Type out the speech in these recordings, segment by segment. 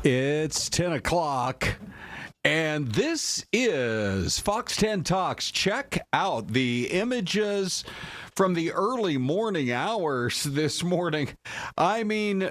It's 10 o'clock, and this is Fox 10 Talks. Check out the images from the early morning hours this morning. I mean,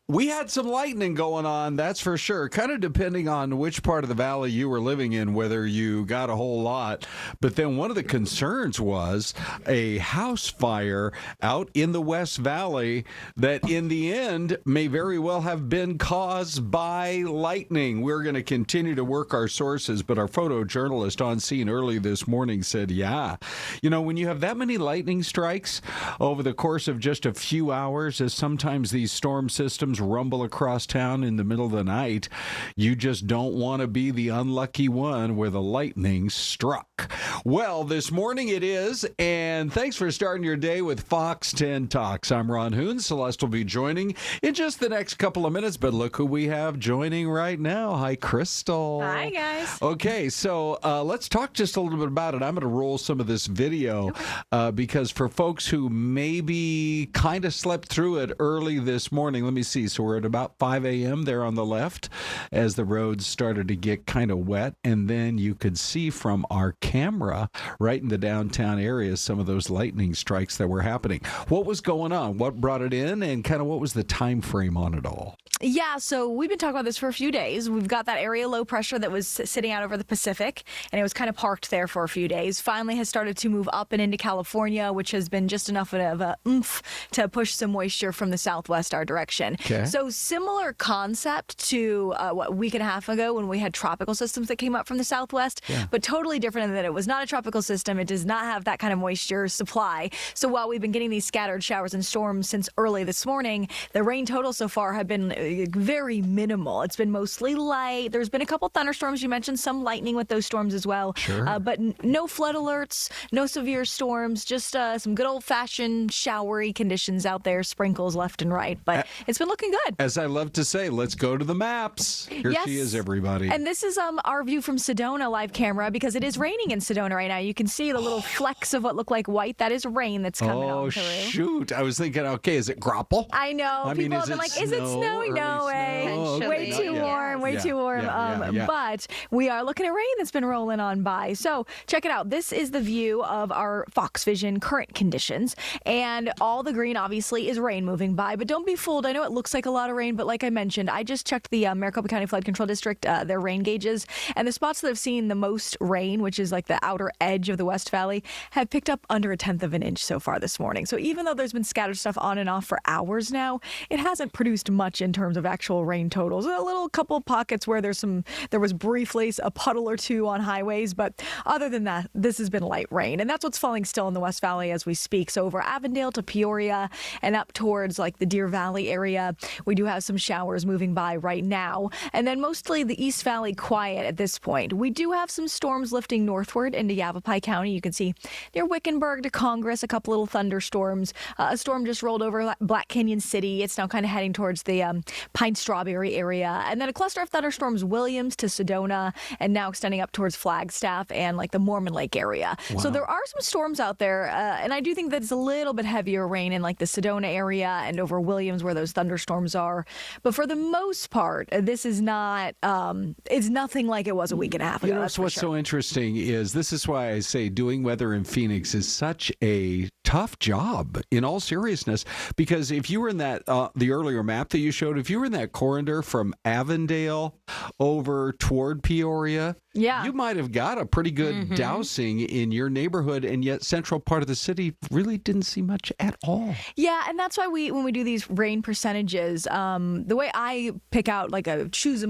we had some lightning going on, that's for sure, kind of depending on which part of the valley you were living in, whether you got a whole lot. But then one of the concerns was a house fire out in the West Valley that in the end may very well have been caused by lightning. We're going to continue to work our sources, but our photojournalist on scene early this morning said, yeah, you know, when you have that many lightning strikes over the course of just a few hours, as sometimes these storm systems rumble across town in the middle of the night, you just don't want to be the unlucky one where the lightning struck. Well, this morning it is, and thanks for starting your day with Fox 10 Talks. I'm Ron Hoon. Celeste will be joining in just the next couple of minutes, but look who we have joining right now. Hi, Krystal. Hi, guys. Okay, so let's talk just a little bit about it. I'm going to roll some of this video because for folks who maybe kind of slept through it early this morning, let me see. So we're at about 5 a.m. there on the left as the roads started to get kind of wet. And then you could see from our camera right in the downtown area some of those lightning strikes that were happening. What was going on? What brought it in? And kind of what was the time frame on it all? Yeah, so we've been talking about this for a few days. We've got that area low pressure that was sitting out over the Pacific, and it was kind of parked there for a few days. Finally has started to move up and into California, which has been just enough of a oomph to push some moisture from the southwest our direction. Okay. So similar concept to a week and a half ago when we had tropical systems that came up from the southwest, but totally different in that it was not a tropical system. It does not have that kind of moisture supply. So while we've been getting these scattered showers and storms since early this morning, the rain totals so far have been very minimal. It's been mostly light. There's been a couple thunderstorms. You mentioned some lightning with those storms as well. Sure. But no flood alerts, no severe storms, just some good old-fashioned showery conditions out there, sprinkles left and right. But it's been looking good. As I love to say, let's go to the maps. Here Yes. she is, everybody. And this is our view from Sedona live camera because it is raining in Sedona right now. You can see the little flecks of what look like white. That is rain that's coming on through. Shoot. I was thinking, okay, is it grapple? I know. I mean, People have been like, is it snowing? No way. Okay, Way not too yet. warm, way too warm. Yeah. But we are looking at rain that's been rolling on by. So check it out. This is the view of our Fox Vision current conditions. And all the green, obviously, is rain moving by. But don't be fooled. I know it looks like a lot of rain, but like I mentioned, I just checked the Maricopa County Flood Control District, their rain gauges. And the spots that have seen the most rain, which is like the outer edge of the West Valley, have picked up under 1/10 of an inch so far this morning. So even though there's been scattered stuff on and off for hours now, it hasn't produced much in terms of actual rain totals. A little couple pockets where there was briefly a puddle or two on highways, but other than that, this has been light rain. And that's what's falling still in the West Valley as we speak. So over Avondale to Peoria and up towards like the Deer Valley area, we do have some showers moving by right now. And then mostly the East Valley quiet at this point. We do have some storms lifting northward into Yavapai County. You can see near Wickenburg to Congress, a couple little thunderstorms. A storm just rolled over Black Canyon City. It's now kind of heading towards the Pine Strawberry area. And then a cluster of thunderstorms Williams to Sedona and now extending up towards Flagstaff and like the Mormon Lake area. Wow. So there are some storms out there. And I do think that it's a little bit heavier rain in like the Sedona area and over Williams where those thunderstorms are. But for the most part, this is not, it's nothing like it was a week and a half ago. You know, what's so interesting is this is why I say doing weather in Phoenix is such a tough job in all seriousness, because if you were in that, the earlier map that you showed, if you were in that corridor from Avondale over toward Peoria, you might have got a pretty good dousing in your neighborhood, and yet central part of the city really didn't see much at all. Yeah, and that's why when we do these rain percentages, the way I pick out choose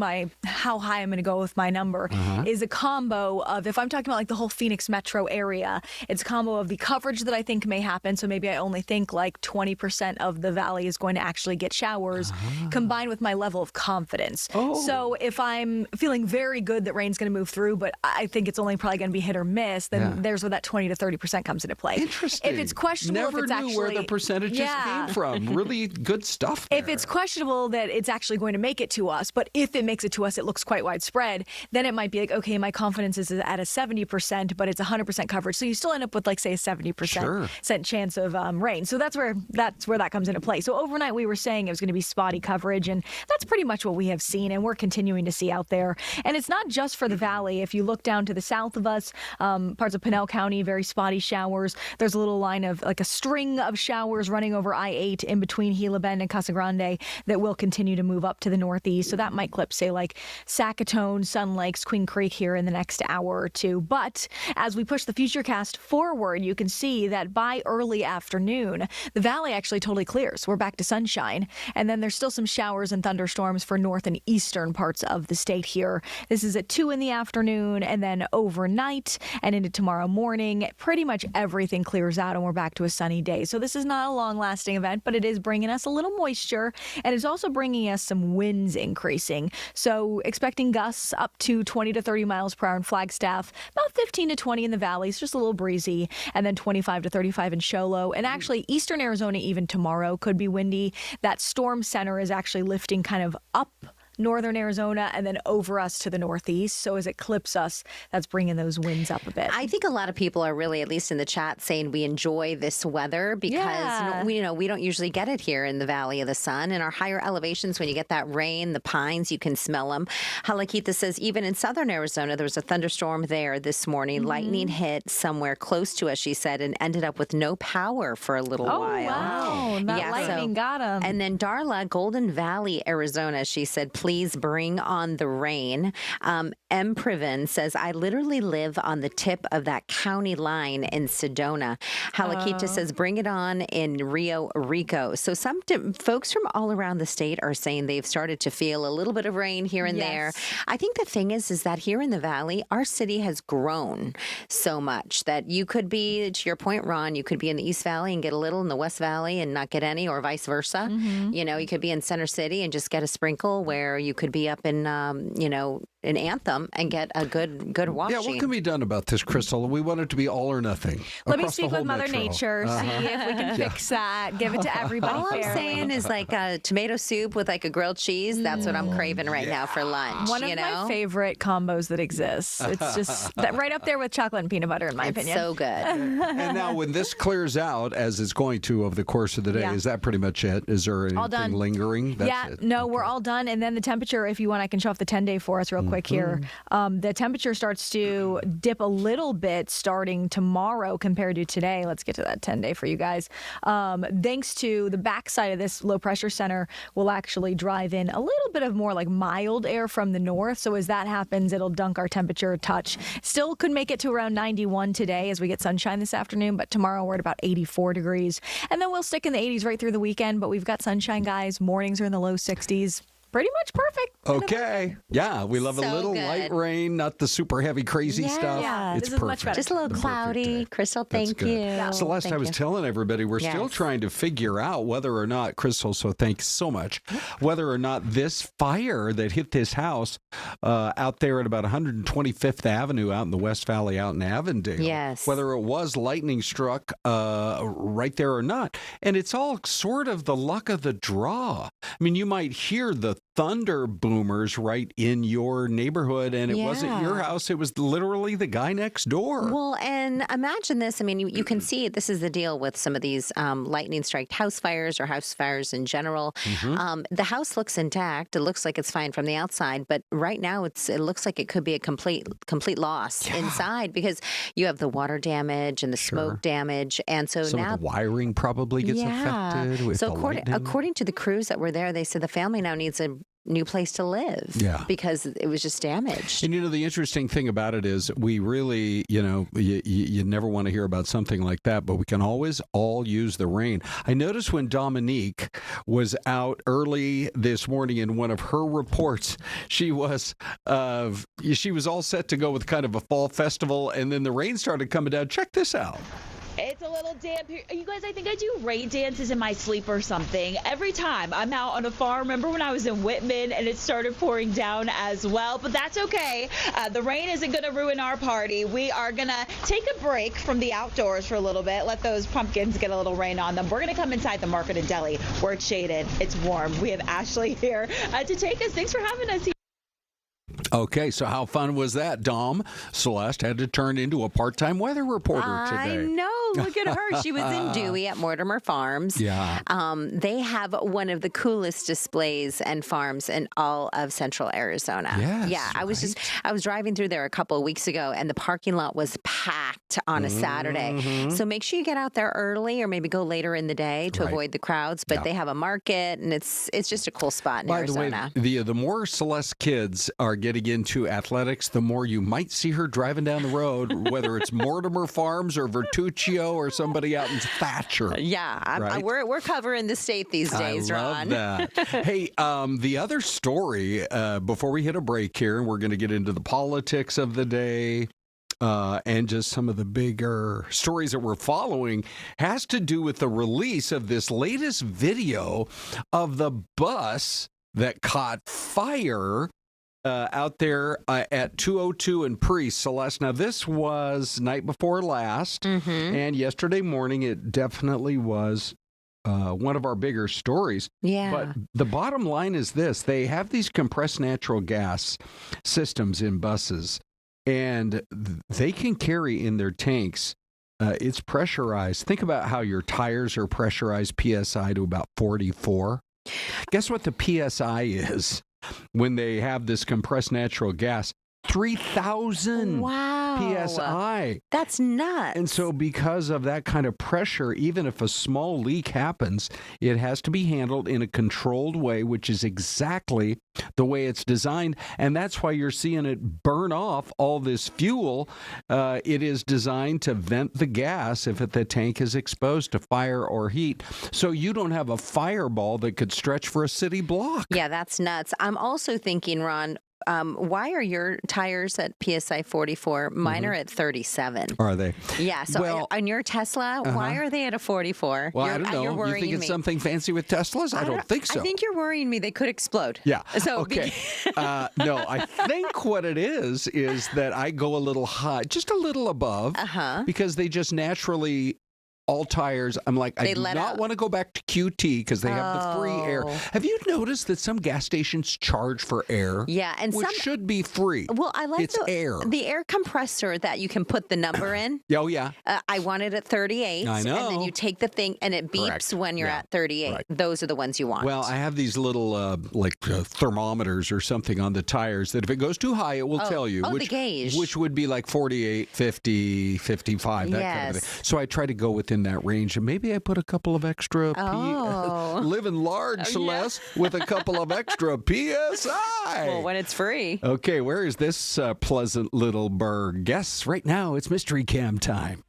how high I'm going to go with my number is a combo of, if I'm talking about like the whole Phoenix metro area, it's a combo of the coverage that I think may happen. So maybe I only think like 20% of the valley is going to actually get showers, combined with my level of confidence. So if I'm feeling very good that rain's going to move through, but I think it's only probably going to be hit or miss, then there's where that 20 to 30% comes into play. Interesting. If it's questionable, Never if it's knew actually, where the percentages came from. Really good stuff there. If it's questionable that it's actually going to make it to us, but if it makes it to us, it looks quite widespread, then it might be like, okay, my confidence is at a 70%, but it's 100% coverage. So you still end up with like, say, a 70%, 50% chance of rain. So that's where that comes into play. So overnight we were saying it was going to be spotty coverage, and that's pretty much what we have seen and we're continuing to see out there. And it's not just for the valley. If you look down to the south of us, parts of Pinell County, very spotty showers. There's a little line of like a string of showers running over I-8 in between Gila Bend and Casa Grande that will continue to move up to the northeast. So that might clip, say, like Sackatone, Sun Lakes, Queen Creek here in the next hour or two. But as we push the futurecast forward, you can see that by early afternoon, the valley actually totally clears. We're back to sunshine. And then there's still some showers and thunderstorms for north and eastern parts of the state here. This is at 2 in the afternoon, and then overnight and into tomorrow morning, pretty much everything clears out and we're back to a sunny day. So this is not a long-lasting event, but it is bringing us a little moisture, and it's also bringing us some winds increasing. So expecting gusts up to 20 to 30 miles per hour in Flagstaff, about 15 to 20 in the valleys, just a little breezy, and then 25 to 35 in Show Low. And actually, eastern Arizona even tomorrow could be windy. That storm center is actually lifting kind of up northern Arizona and then over us to the northeast. So as it clips us, that's bringing those winds up a bit. I think a lot of people are really, at least in the chat, saying we enjoy this weather because we don't usually get it here in the Valley of the Sun. And our higher elevations, when you get that rain, the pines, you can smell them. Halakita says even in southern Arizona, there was a thunderstorm there this morning. Lightning hit somewhere close to us, she said, and ended up with no power for a little while. Wow. That lightning got them. And then Darla, Golden Valley, Arizona, she said, please bring on the rain. M. Priven says, I literally live on the tip of that county line in Sedona. Halakita says, bring it on in Rio Rico. So some folks from all around the state are saying they've started to feel a little bit of rain here and there. I think the thing is that here in the valley, our city has grown so much that you could be, to your point, Ron, you could be in the East Valley and get a little in the West Valley and not get any, or vice versa. You know, you could be in Center City and just get a sprinkle, where you could be up in, in Anthem and get a good washing. Yeah, what can be done about this, Krystal? We want it to be all or nothing. Let me speak with Mother Nature, see if we can fix that, give it to everybody. All I'm saying is like a tomato soup with like a grilled cheese. That's what I'm craving right now for lunch. One of my favorite combos that exists. It's just right up there with chocolate and peanut butter, in my opinion. So good. And now when this clears out, as it's going to over the course of the day, is that pretty much it? Is there anything lingering? That's it. No, we're all done. And then the temperature, if you want, I can show off the 10-day for us real quick here. The temperature starts to dip a little bit starting tomorrow compared to today. Let's get to that 10-day for you guys. Thanks to the backside of this low pressure center will actually drive in a little bit of more like mild air from the north. So as that happens, it'll dunk our temperature a touch. Still could make it to around 91 today as we get sunshine this afternoon, but tomorrow we're at about 84 degrees. And then we'll stick in the 80s right through the weekend, but we've got sunshine, guys. Mornings are in the low 60s. Pretty much perfect. Okay. Yeah, we love a little good. light rain, not the super heavy, crazy stuff. Yeah, it's this is perfect. much better. Just a little cloudy. Krystal, thank you. Yeah. Celeste, I was telling everybody, we're still trying to figure out whether or not, Krystal, so thanks so much, whether or not this fire that hit this house out there at about 125th Avenue out in the West Valley out in Avondale, whether it was lightning struck right there or not. And it's all sort of the luck of the draw. I mean, you might hear the thunder boomers right in your neighborhood, and it wasn't your house. It was literally the guy next door. Well, and imagine this. I mean, you can see this is the deal with some of these lightning strike house fires or house fires in general. The house looks intact. It looks like it's fine from the outside, but right now it looks like it could be a complete loss inside, because you have the water damage and the smoke damage, and so some now of the wiring probably gets affected. With so the according to the crews that were there, they said the family now needs a new place to live because it was just damaged. And the interesting thing about it is we really, you never want to hear about something like that, but we can always all use the rain. I noticed when Dominique was out early this morning in one of her reports, she was all set to go with kind of a fall festival, and then the rain started coming down. Check this out. It's a little damp here. You guys, I think I do rain dances in my sleep or something. Every time I'm out on a farm. Remember when I was in Whitman and it started pouring down as well? But that's okay. The rain isn't going to ruin our party. We are going to take a break from the outdoors for a little bit. Let those pumpkins get a little rain on them. We're going to come inside the market in Delhi where it's shaded. It's warm. We have Ashley here to take us. Thanks for having us here. Okay, so how fun was that, Dom? Celeste had to turn into a part-time weather reporter today. I know. oh, look at her. She was in Dewey at Mortimer Farms. Yeah. They have one of the coolest displays and farms in all of Central Arizona. Yes, yeah, I was driving through there a couple of weeks ago, and the parking lot was packed on a Saturday. So make sure you get out there early, or maybe go later in the day to avoid the crowds. But they have a market, and it's just a cool spot in Arizona. By the way, the more Syleste kids are getting into athletics, the more you might see her driving down the road, whether it's Mortimer Farms or Vertuccio or somebody out in Thatcher. Yeah, we're covering the state these days, Ron. I love that. Hey, the other story, before we hit a break here, and we're going to get into the politics of the day, and just some of the bigger stories that we're following, has to do with the release of this latest video of the bus that caught fire out there at 202 and Priest, Syleste. Now, this was night before last, and yesterday morning it definitely was one of our bigger stories. Yeah. But the bottom line is this. They have these compressed natural gas systems in buses, and they can carry in their tanks, it's pressurized. Think about how your tires are pressurized PSI to about 44. Guess what the PSI is when they have this compressed natural gas? 3,000 PSI. That's nuts. And so because of that kind of pressure, even if a small leak happens, it has to be handled in a controlled way, which is exactly the way it's designed. And that's why you're seeing it burn off all this fuel. It is designed to vent the gas if the tank is exposed to fire or heat. So you don't have a fireball that could stretch for a city block. Yeah, that's nuts. I'm also thinking, Ron, why are your tires at PSI 44? Mine are at 37. Are they? Yeah. So Well, on your Tesla, why are they at a 44? Well, I don't know. You think it's something fancy with Teslas? I don't think so. I think you're worrying me. They could explode. Yeah. So okay. No, I think what it is that I go a little high, just a little above, because they just naturally. All tires, I'm like, I do not want to go back to QT because they have the free air. Have you noticed that some gas stations charge for air? Yeah, and which should be free. Well, I like the air compressor that you can put the number in. Oh, yeah. I want it at 38. I know. And then you take the thing and it beeps when you're at 38. Right. Those are the ones you want. Well, I have these little thermometers or something on the tires that if it goes too high, it will tell you. The gauge. Which would be like 48, 50, 55, that kind of thing. So I try to go within that range, and maybe I put a couple of extra living large, Syleste, with a couple of extra PSI. Well, when it's free. Okay, where is this pleasant little bird? Guess right now it's Mystery Cam time.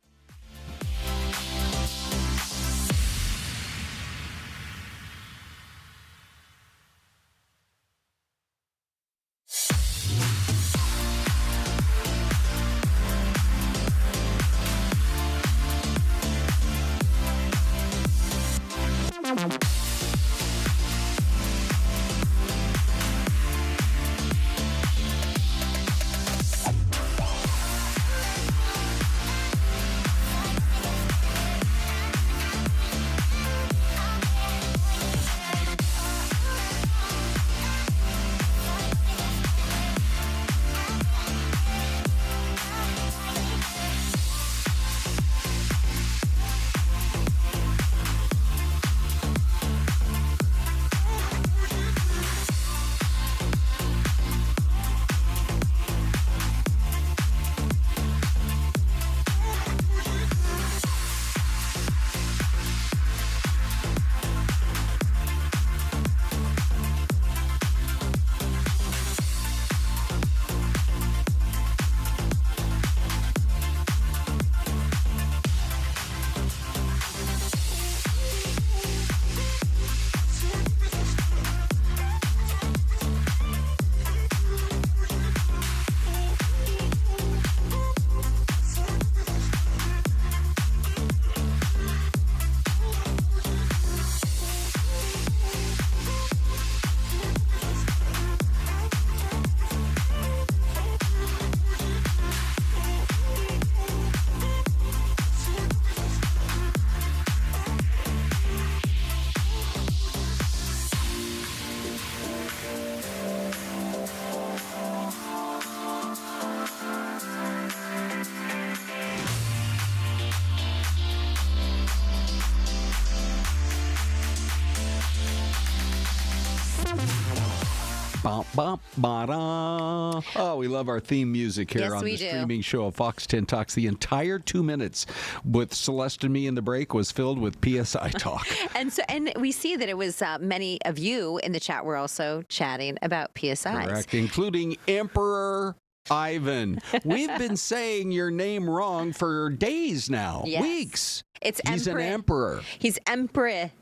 Bum, bum, ba-da. Oh, we love our theme music here on the streaming show of Fox 10 Talks. The entire 2 minutes with Celeste and me in the break was filled with PSI talk. And we see that it was many of you in the chat were also chatting about PSIs. Correct, including Emperor Ivan. We've been saying your name wrong for days now, weeks. He's an emperor. He's Emperor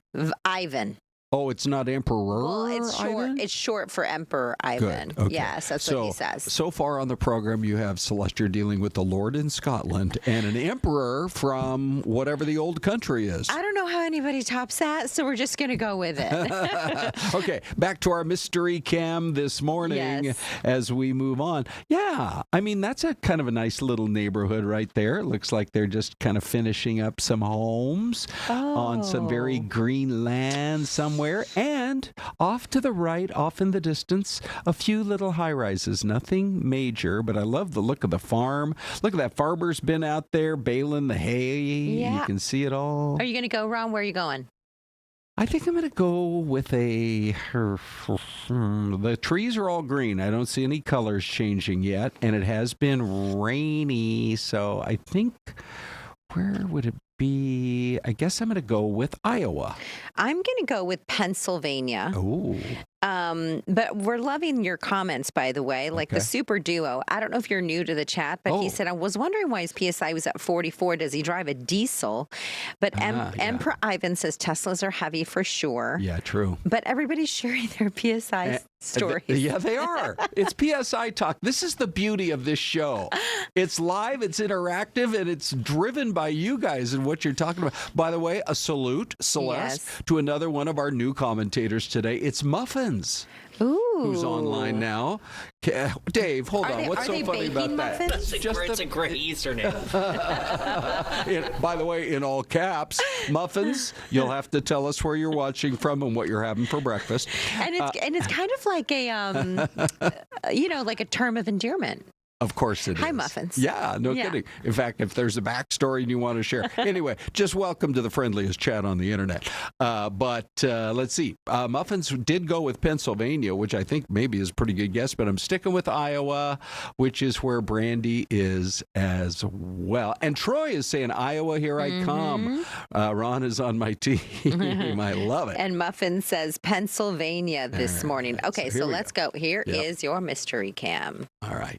Ivan. Oh, it's not Emperor Well, it's short. Ivan? It's short for Emperor Ivan. Good. Okay. Yes, that's what he says. So far on the program, you have Celeste, you're dealing with the Lord in Scotland and an emperor from whatever the old country is. I don't know how anybody tops that, so we're just going to go with it. Okay, back to our mystery cam this morning as we move on. Yeah, I mean, that's a kind of a nice little neighborhood right there. It looks like they're just kind of finishing up some homes on some very green land somewhere. And off to the right, off in the distance, a few little high-rises. Nothing major, but I love the look of the farm. Look at that. Farmer's been out there baling the hay. Yeah. You can see it all. Are you going to go, Ron? Where are you going? I think I'm going to go with the trees are all green. I don't see any colors changing yet, and it has been rainy, so I think, where would it be? I guess I'm going to go with Iowa. I'm going to go with Pennsylvania. Oh. But we're loving your comments, by the way, like the super duo. I don't know if you're new to the chat, but he said, I was wondering why his PSI was at 44. Does he drive a diesel? But Emperor Ivan says Teslas are heavy for sure. Yeah, true. But everybody's sharing their PSI stories. Yeah, they are. It's PSI talk. This is the beauty of this show. It's live, it's interactive, and it's driven by you guys and what you're talking about. By the way, a salute, Celeste, to another one of our new commentators today. It's Muffins. Who's online now. Dave, hold on. What's so funny about that? It's a great Easter name. By the way, in all caps, Muffins, you'll have to tell us where you're watching from and what you're having for breakfast. And it's kind of like a, like a term of endearment. Of course it is. Hi, Muffins. Yeah, no kidding. In fact, if there's a backstory and you want to share. Anyway, just welcome to the friendliest chat on the internet. But let's see. Muffins did go with Pennsylvania, which I think maybe is a pretty good guess, but I'm sticking with Iowa, which is where Brandy is as well. And Troy is saying, Iowa, here I come. Ron is on my team. I love it. And Muffins says Pennsylvania this morning. Okay, so let's go. Here is your mystery cam. All right.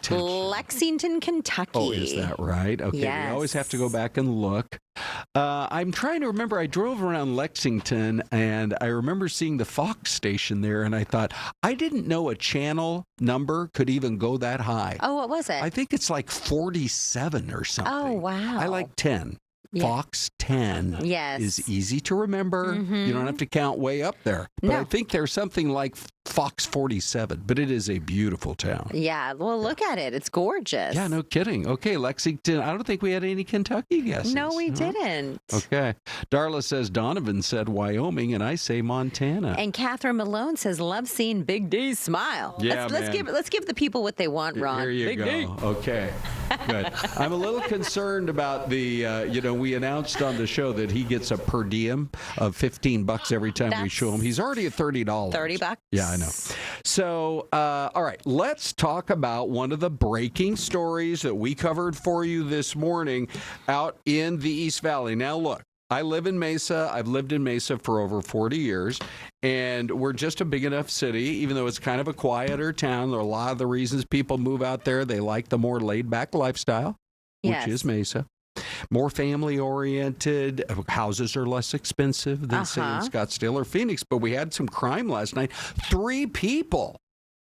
Lexington, Kentucky. Oh, is that right? Okay, we always have to go back and look. I'm trying to remember. I drove around Lexington, and I remember seeing the Fox station there, and I thought, I didn't know a channel number could even go that high. Oh, what was it? I think it's like 47 or something. Oh, wow. I like 10. Fox 10 is easy to remember. You don't have to count way up there. But I think there's something like Fox 47, but it is a beautiful town. Yeah, well, look at it. It's gorgeous. Yeah, no kidding. Okay, Lexington. I don't think we had any Kentucky guesses. No, we didn't. Okay. Darla says Donovan said Wyoming, and I say Montana. And Catherine Malone says, love seeing Big D smile. Yeah, let's give the people what they want, Ron. Here you Big go. D. Okay, good. I'm a little concerned about the, we announced on the show that he gets a per diem of $15 every time we show him. He's already at $30. $30? Yeah, I know. So, all right, let's talk about one of the breaking stories that we covered for you this morning out in the East Valley. Now, look, I live in Mesa. I've lived in Mesa for over 40 years, and we're just a big enough city, even though it's kind of a quieter town. There are a lot of the reasons people move out there. They like the more laid-back lifestyle, which is Mesa. More family-oriented. Houses are less expensive than, say, in Scottsdale or Phoenix. But we had some crime last night. 3 people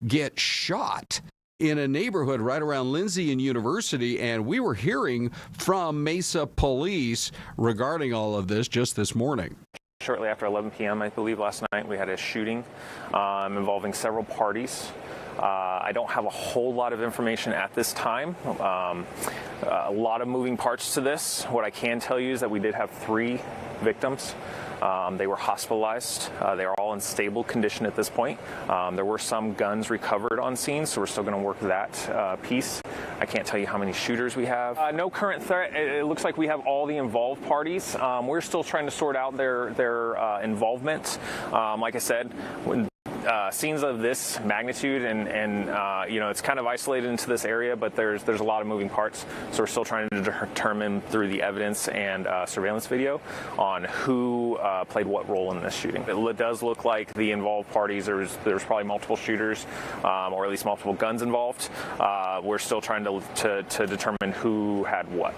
get shot in a neighborhood right around Lindsay and University, and we were hearing from Mesa police regarding all of this just this morning. Shortly after 11 p.m., I believe last night, we had a shooting involving several parties. I don't have a whole lot of information at this time. A lot of moving parts to this. What I can tell you is that we did have 3 victims. They were hospitalized. They are all in stable condition at this point. There were some guns recovered on scene, so we're still going to work that piece. I can't tell you how many shooters we have. No current threat. It looks like we have all the involved parties. We're still trying to sort out their involvement. Like I said, scenes of this magnitude, and it's kind of isolated into this area, but there's a lot of moving parts. So we're still trying to determine through the evidence and surveillance video on who played what role in this shooting. It does look like the involved parties, there's probably multiple shooters, or at least multiple guns involved. We're still trying to determine who had what.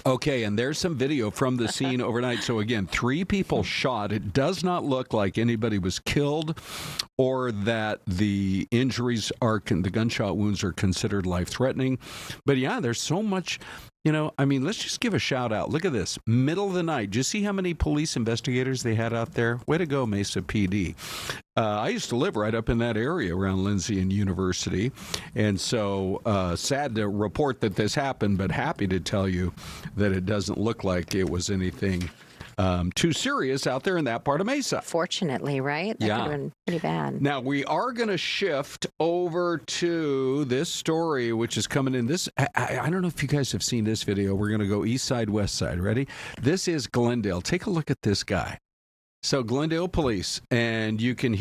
Okay, and there's some video from the scene overnight. So again, 3 people shot. It does not look like anybody was killed or that the injuries the gunshot wounds are considered life-threatening. But yeah, there's so much, let's just give a shout out. Look at this. Middle of the night. Do you see how many police investigators they had out there? Way to go, Mesa PD. I used to live right up in that area around Lindsay and University. And so sad to report that this happened, but happy to tell you that it doesn't look like it was anything too serious out there in that part of Mesa. Fortunately, right? That could have been pretty bad. Now, we are going to shift over to this story, which is coming in. I don't know if you guys have seen this video. We're going to go east side, west side. Ready? This is Glendale. Take a look at this guy. So Glendale police, and you can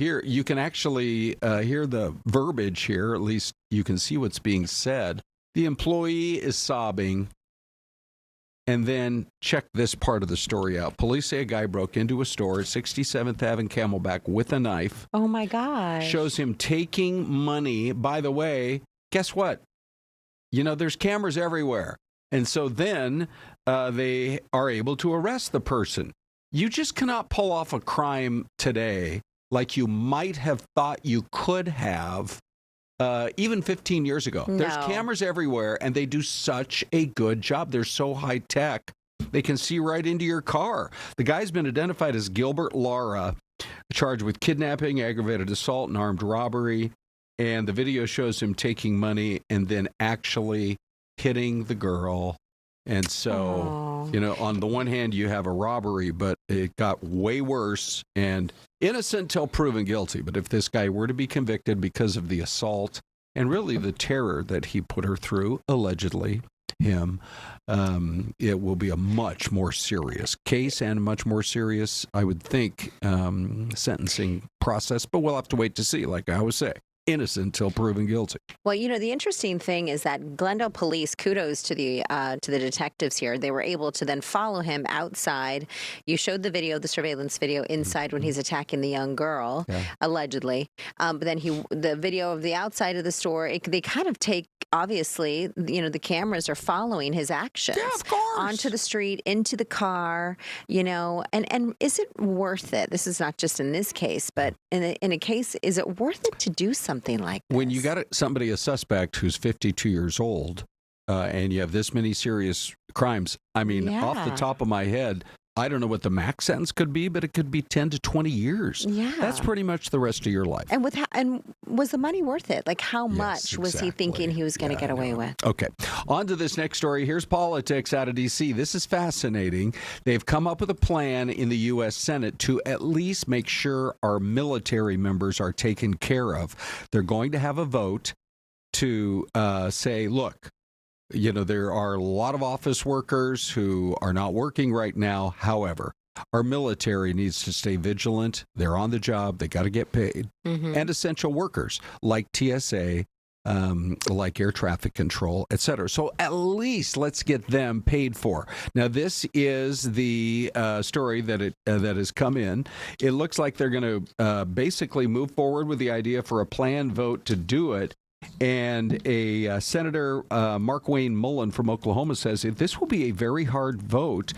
actually hear the verbiage here. At least you can see what's being said. The employee is sobbing. And then check this part of the story out. Police say a guy broke into a store at 67th Ave and Camelback with a knife. Oh, my gosh. Shows him taking money. By the way, guess what? There's cameras everywhere. And so then they are able to arrest the person. You just cannot pull off a crime today like you might have thought you could have even 15 years ago. No. There's cameras everywhere, and they do such a good job. They're so high tech. They can see right into your car. The guy's been identified as Gilbert Lara, charged with kidnapping, aggravated assault, and armed robbery. And the video shows him taking money and then actually hitting the girl. And so, on the one hand, you have a robbery, but it got way worse and innocent till proven guilty. But if this guy were to be convicted because of the assault and really the terror that he put her through, allegedly, it will be a much more serious case and a much more serious, I would think, sentencing process. But we'll have to wait to see, like I always say. Innocent till proven guilty. Well, the interesting thing is that Glendale police, kudos to the detectives here. They were able to then follow him outside. You showed the video, the surveillance video inside when he's attacking the young girl, allegedly. But then the video of the outside of the store, they kind of take, obviously, the cameras are following his actions. Yeah, of course. Onto the street, into the car, and is it worth it? This is not just in this case, but in a case, is it worth it to do something like this? When you got a suspect who's 52 years old, and you have this many serious crimes, off the top of my head, I don't know what the max sentence could be, but it could be 10 to 20 years. Yeah. That's pretty much the rest of your life. And was the money worth it? Like, how much was he thinking he was going to get away with? Okay. On to this next story. Here's politics out of D.C. This is fascinating. They've come up with a plan in the U.S. Senate to at least make sure our military members are taken care of. They're going to have a vote to say, look, there are a lot of office workers who are not working right now. However, our military needs to stay vigilant. They're on the job. They got to get paid. Mm-hmm. And essential workers like TSA, like air traffic control, et cetera. So at least let's get them paid for. Now, this is the story that has come in. It looks like they're going to basically move forward with the idea for a planned vote to do it. And a Senator Mark Wayne Mullen from Oklahoma says this will be a very hard vote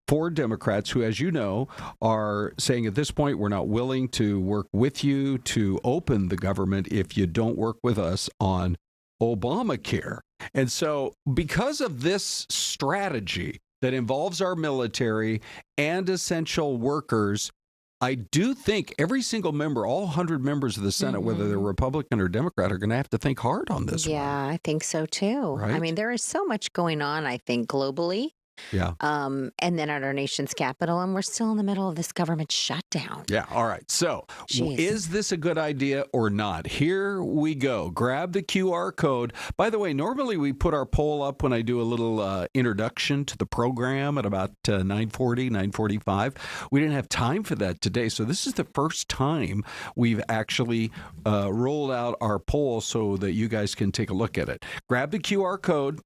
for Democrats who, as you know, are saying at this point, we're not willing to work with you to open the government if you don't work with us on Obamacare. And so because of this strategy that involves our military and essential workers, I do think every single member, all 100 members of the Senate, whether they're Republican or Democrat, are going to have to think hard on this one. Yeah, I think so too. Right? There is so much going on, I think, globally Yeah. And then at our nation's capital, and we're still in the middle of this government shutdown. Yeah. All right. So, Jeez. is this a good idea or not? Here we go. Grab the QR code. By the way, normally we put our poll up when I do a little introduction to the program at about 9:40, 9:45. We didn't have time for that today. So this is the first time we've actually rolled out our poll so that you guys can take a look at it. Grab the QR code.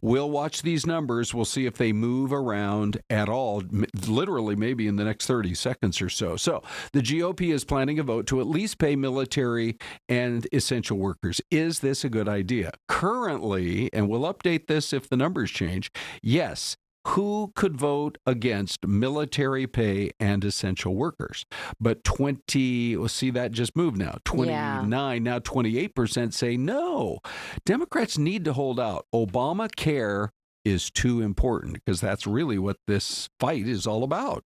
We'll watch these numbers. We'll see if they move around at all, literally maybe in the next 30 seconds or so. So the GOP is planning a vote to at least pay military and essential workers. Is this a good idea? Currently, and we'll update this if the numbers change, yes. Who could vote against military pay and essential workers? But we'll see that just moved now. 29, now 28% say no. Democrats need to hold out. Obamacare is too important because that's really what this fight is all about.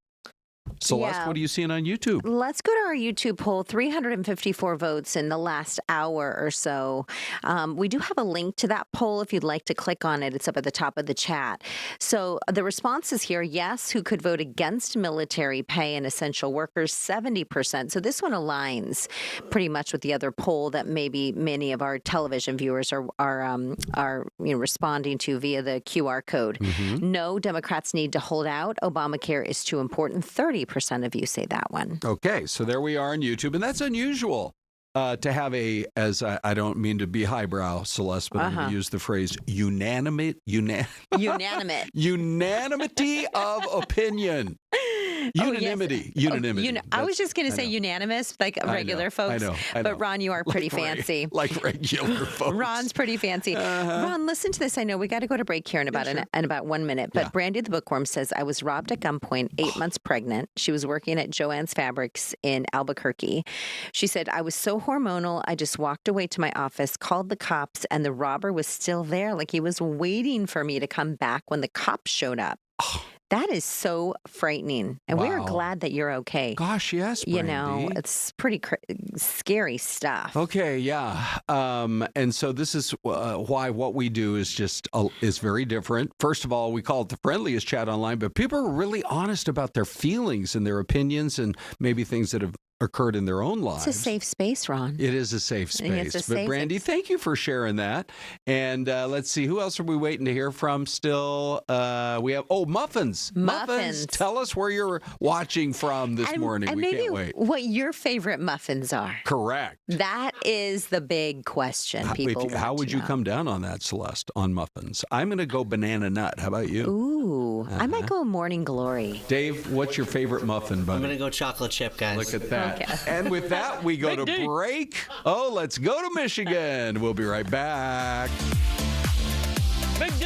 Celeste, what are you seeing on YouTube? Let's go to our YouTube poll. 354 votes in the last hour or so. We do have a link to that poll if you'd like to click on it. It's up at the top of the chat. So the responses here, yes, who could vote against military pay and essential workers, 70%. So this one aligns pretty much with the other poll that maybe many of our television viewers are responding to via the QR code. Mm-hmm. No, Democrats need to hold out. Obamacare is too important. 30% of you say that one. Okay, so there we are on YouTube, and that's unusual to have I don't mean to be highbrow, Celeste, but I'm going to use the phrase unanimity of opinion. Unanimity. Unanimity. I was just going to say unanimous, like regular folks. I know. But Ron, you are pretty fancy. Like regular folks. Ron's pretty fancy. Ron, listen to this. I know we got to go to break here in about 1 minute. But Brandy the Bookworm says, I was robbed at gunpoint, 8 months pregnant. She was working at Joann's Fabrics in Albuquerque. She said, I was so hormonal, I just walked away to my office, called the cops, and the robber was still there. Like he was waiting for me to come back when the cops showed up. That is so frightening. And we are glad that you're okay. Gosh, yes, Brandy. It's pretty scary stuff. Okay, yeah. And so this is why what we do is is very different. First of all, we call it the friendliest chat online, but people are really honest about their feelings and their opinions and maybe things that have occurred in their own lives. It's a safe space, Ron. It is a safe space. But Brandy, thank you for sharing that. And let's see, who else are we waiting to hear from still? We have, Muffins. Muffins. Tell us where you're watching from this morning. And we maybe can't wait. What your favorite muffins are. Correct. That is the big question people How would you come down on that, Celeste, on muffins? I'm going to go banana nut. How about you? Ooh, I might go Morning Glory. Dave, what's your favorite muffin, buddy? I'm going to go chocolate chip, guys. Look at that. Okay. And with that, we go to break. Let's go to Michigan. We'll be right back. Big D.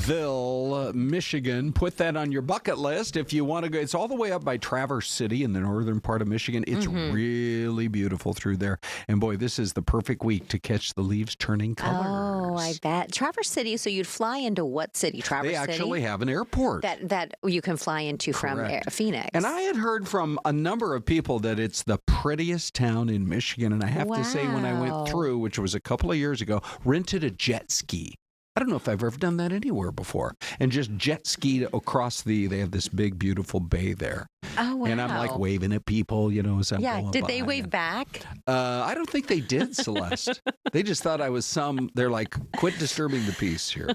Fayetteville, Michigan. Put that on your bucket list if you want to go. It's all the way up by Traverse City in the northern part of Michigan. It's really beautiful through there. And boy, this is the perfect week to catch the leaves turning colors. Oh, I bet. Traverse City, so you'd fly into what city? Traverse City? They actually have an airport. That you can fly into from Phoenix. And I had heard from a number of people that it's the prettiest town in Michigan. And I have to say, when I went through, which was a couple of years ago, rented a jet ski. I don't know if I've ever done that anywhere before. And just jet skied across they have this big, beautiful bay there. Oh, wow. And I'm like waving at people, as I'm going did by. Did they wave back? I don't think they did, Celeste. They just thought I was they're like, quit disturbing the peace here.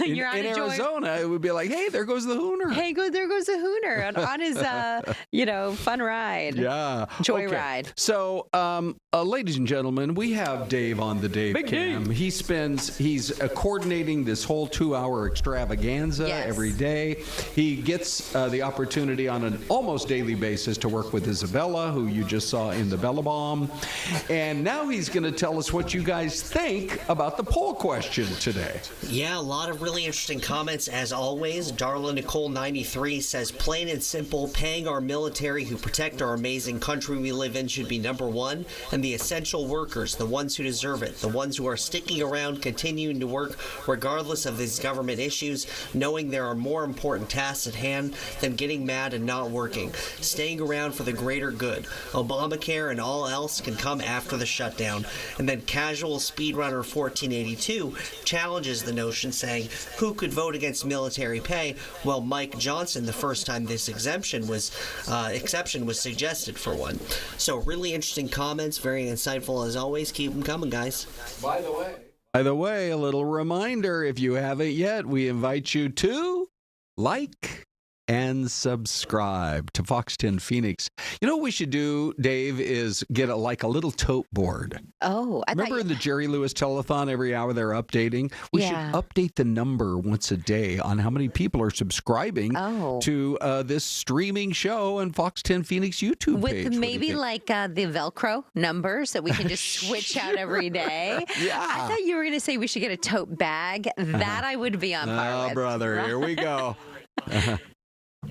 In Arizona, it would be like, hey, there goes the Hooner. Hey, there goes the Hooner on his, fun ride. Yeah. Joyride. Okay. So, ladies and gentlemen, we have Dave on the Dave Cam. He's coordinating this whole 2-hour extravaganza every day. He gets the opportunity on an almost daily basis to work with Isabella, who you just saw in the Bella Bomb. And now he's going to tell us what you guys think about the poll question today. Yeah, a lot of really interesting comments as always. Darla Nicole 93 says, plain and simple, paying our military who protect our amazing country we live in should be number one, and the essential workers, the ones who deserve it, the ones who are sticking around, continuing to work regardless of these government issues, knowing there are more important tasks at hand than getting mad and not working, staying around for the greater good. Obamacare and all else can come after the shutdown. And then Casual Speedrunner 1482 challenges the notion, saying, who could vote against military pay? Well, Mike Johnson, the first time this exception was suggested for one. So really interesting comments, very insightful as always. Keep them coming, guys. By the way, a little reminder, if you haven't yet, we invite you to like and subscribe to Fox 10 Phoenix. You know what we should do, Dave, is get a little tote board. Oh, remember in the Jerry Lewis telethon, every hour they're updating? We should update the number once a day on how many people are subscribing to this streaming show and Fox 10 Phoenix YouTube page. With maybe the Velcro numbers that we can just switch out every day. Yeah. I thought you were going to say we should get a tote bag. That I would be on par with. Oh, brother, here we go.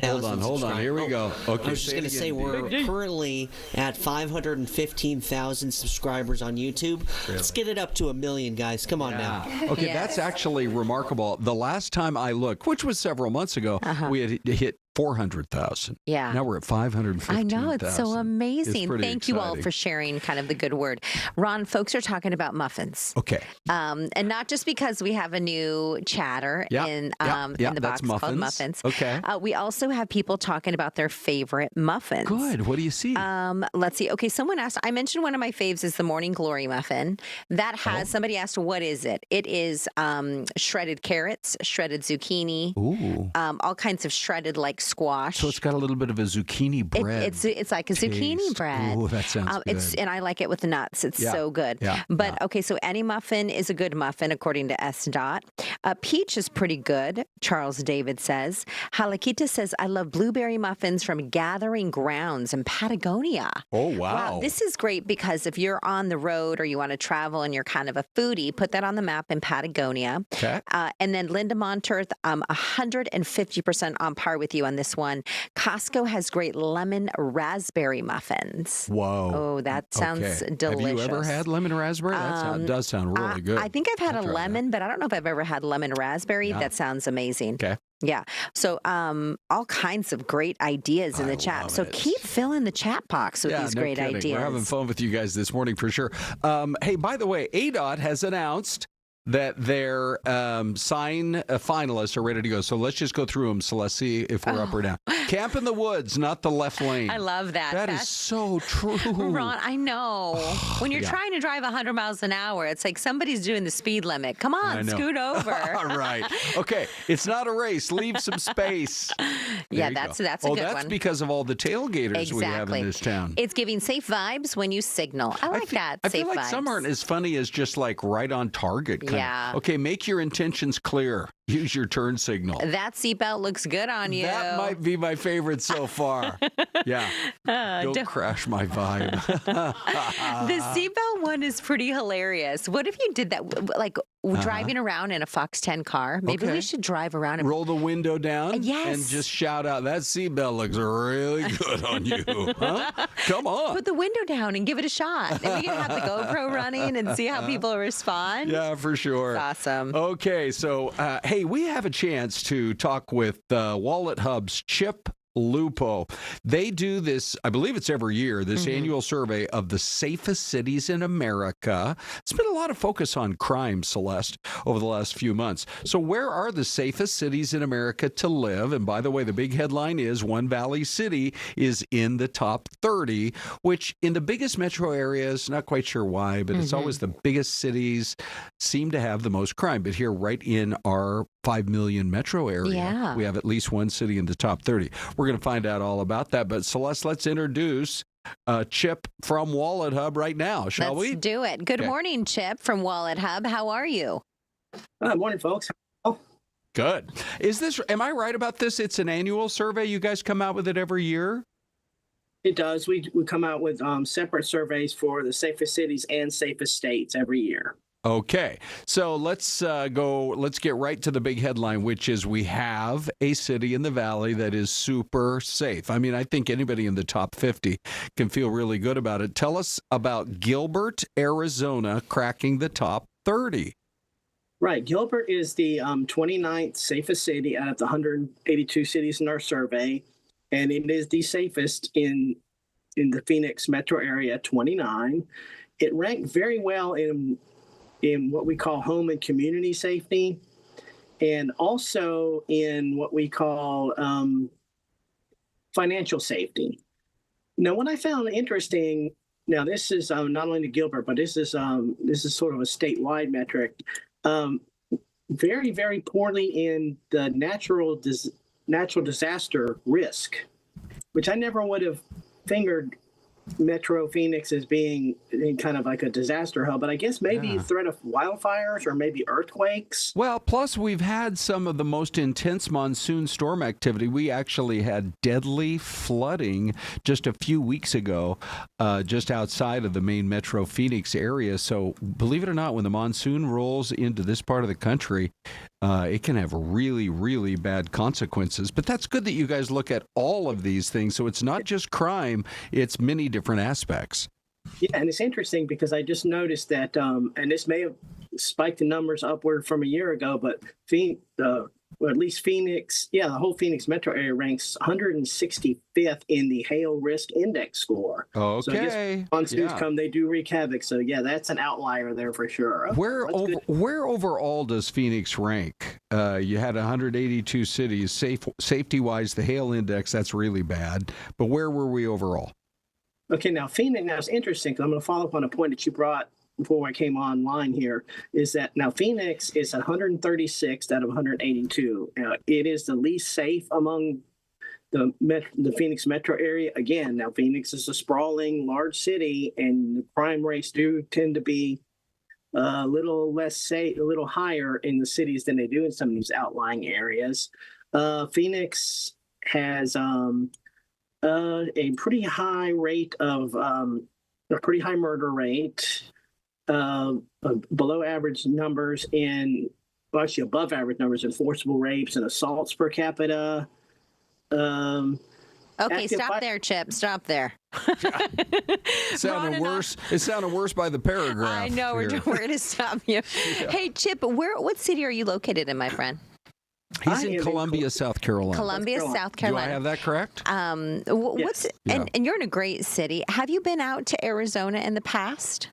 Hold on. Here we go. Okay, I was just going to say we're currently at 515,000 subscribers on YouTube. Really? Let's get it up to 1 million, guys. Come on now. Okay, that's actually remarkable. The last time I looked, which was several months ago, we had hit 400,000. Yeah. Now we're at 515,000. I know, it's so amazing. Thank you all for sharing kind of the good word. Ron, folks are talking about muffins. Okay. And not just because we have a new chatter in the box called Muffins. Okay. We also have people talking about their favorite muffins. Good. What do you see? Let's see. Okay, someone asked, I mentioned one of my faves is the Morning Glory muffin. That has, somebody asked, what is it? It is shredded carrots, shredded zucchini, all kinds of shredded squash. So it's got a little bit of a zucchini bread. It's like a zucchini bread. Oh, that sounds good. And I like it with nuts. It's so good. Yeah. But okay, so any muffin is a good muffin according to S. Peach is pretty good, Charles David says. Halakita says, I love blueberry muffins from Gathering Grounds in Patagonia. Oh, wow. This is great because if you're on the road or you want to travel and you're kind of a foodie, put that on the map in Patagonia. Okay. And then Linda Monterth, 150% on par with you on this one. Costco has great lemon raspberry muffins. Whoa. Oh, that sounds delicious. Have you ever had lemon raspberry? That does sound really good. I think I've had a lemon, but I don't know if I've ever had lemon raspberry. Yeah. That sounds amazing. Okay. Yeah. So all kinds of great ideas in the chat. So keep filling the chat box with these great ideas. We're having fun with you guys this morning for sure. Hey, by the way, ADOT has announced that their finalists are ready to go. So let's just go through them. So let's see if we're up or down. Camp in the woods, not the left lane. I love that. That is so true. Ron, I know. When you're trying to drive 100 miles an hour, it's like somebody's doing the speed limit. Come on, scoot over. All right. Okay. It's not a race. Leave some space. That's a good one. That's because of all the tailgaters we have in this town. It's giving safe vibes when you signal. I like that. I feel like some aren't as funny as just right on target. Yeah. Okay, make your intentions clear. use your turn signal. That seatbelt looks good on you. That might be my favorite so far. Yeah. Don't crash my vibe. The seatbelt one is pretty hilarious. What if you did that, like driving around in a Fox 10 car? Maybe we should drive around and roll the window down and just shout out, that seatbelt looks really good on you. Huh? Come on. Put the window down and give it a shot. And we can have the GoPro running and see how people respond. Yeah, for sure. That's awesome. Okay, so, hey, we have a chance to talk with WalletHub's Chip Lupo. They do this, I believe it's every year, this annual survey of the safest cities in America. It's been a lot of focus on crime, Celeste, over the last few months. So where are the safest cities in America to live? And by the way, the big headline is One Valley City is in the top 30, which in the biggest metro areas, not quite sure why, but it's always the biggest cities seem to have the most crime. But here, right in our 5 million metro area, we have at least one city in the top 30. We're going to find out all about that. But Celeste, let's introduce Chip from WalletHub right now, shall we? Let's do it. Good morning, Chip from WalletHub. How are you? Morning, folks. Good. Am I right about this? It's an annual survey. You guys come out with it every year? It does. We come out with separate surveys for the safest cities and safest states every year. Okay, so let's get right to the big headline, which is we have a city in the Valley that is super safe. I mean, I think anybody in the top 50 can feel really good about it. Tell us about Gilbert, Arizona, cracking the top 30. Right. Gilbert is the 29th safest city out of the 182 cities in our survey, and it is the safest in the Phoenix metro area, 29. It ranked very well in what we call home and community safety, and also in what we call financial safety. Now, what I found interesting, now this is not only to Gilbert, but this is sort of a statewide metric. Very, very poorly in the natural disaster risk, which I never would have fingered Metro Phoenix as being kind of like a disaster hub, but I guess maybe threat of wildfires or maybe earthquakes. Well, plus we've had some of the most intense monsoon storm activity. We actually had deadly flooding just a few weeks ago, just outside of the main Metro Phoenix area. So believe it or not, when the monsoon rolls into this part of the country, it can have really, really bad consequences. But that's good that you guys look at all of these things. So it's not just crime, it's many different aspects. Yeah, and it's interesting because I just noticed that, and this may have spiked the numbers upward from a year ago, but at least Phoenix, the whole Phoenix metro area ranks 165th in the hail risk index score. Okay. So I guess monsoons come, they do wreak havoc. So that's an outlier there for sure. Where overall does Phoenix rank? You had 182 cities. Safety-wise, the hail index, that's really bad. But where were we overall? Okay, now Phoenix, now it's interesting because I'm going to follow up on a point that you brought before I came online here, is that now Phoenix is 136th out of 182. It is the least safe among the Phoenix metro area. Again, now Phoenix is a sprawling, large city, and the crime rates do tend to be a little less safe, a little higher in the cities than they do in some of these outlying areas. Phoenix has a pretty high rate of a pretty high murder rate, below average numbers actually above average numbers in forcible rapes and assaults per capita. Okay, stop there, Chip. Stop there. It sounded worse. It sounded worse by the paragraph. I know. We're going to stop you. Yeah. Hey, Chip, what city are you located in, my friend? He's in Columbia, South Carolina. Columbia, South Carolina. Do I have that correct? Yes. And you're in a great city. Have you been out to Arizona in the past?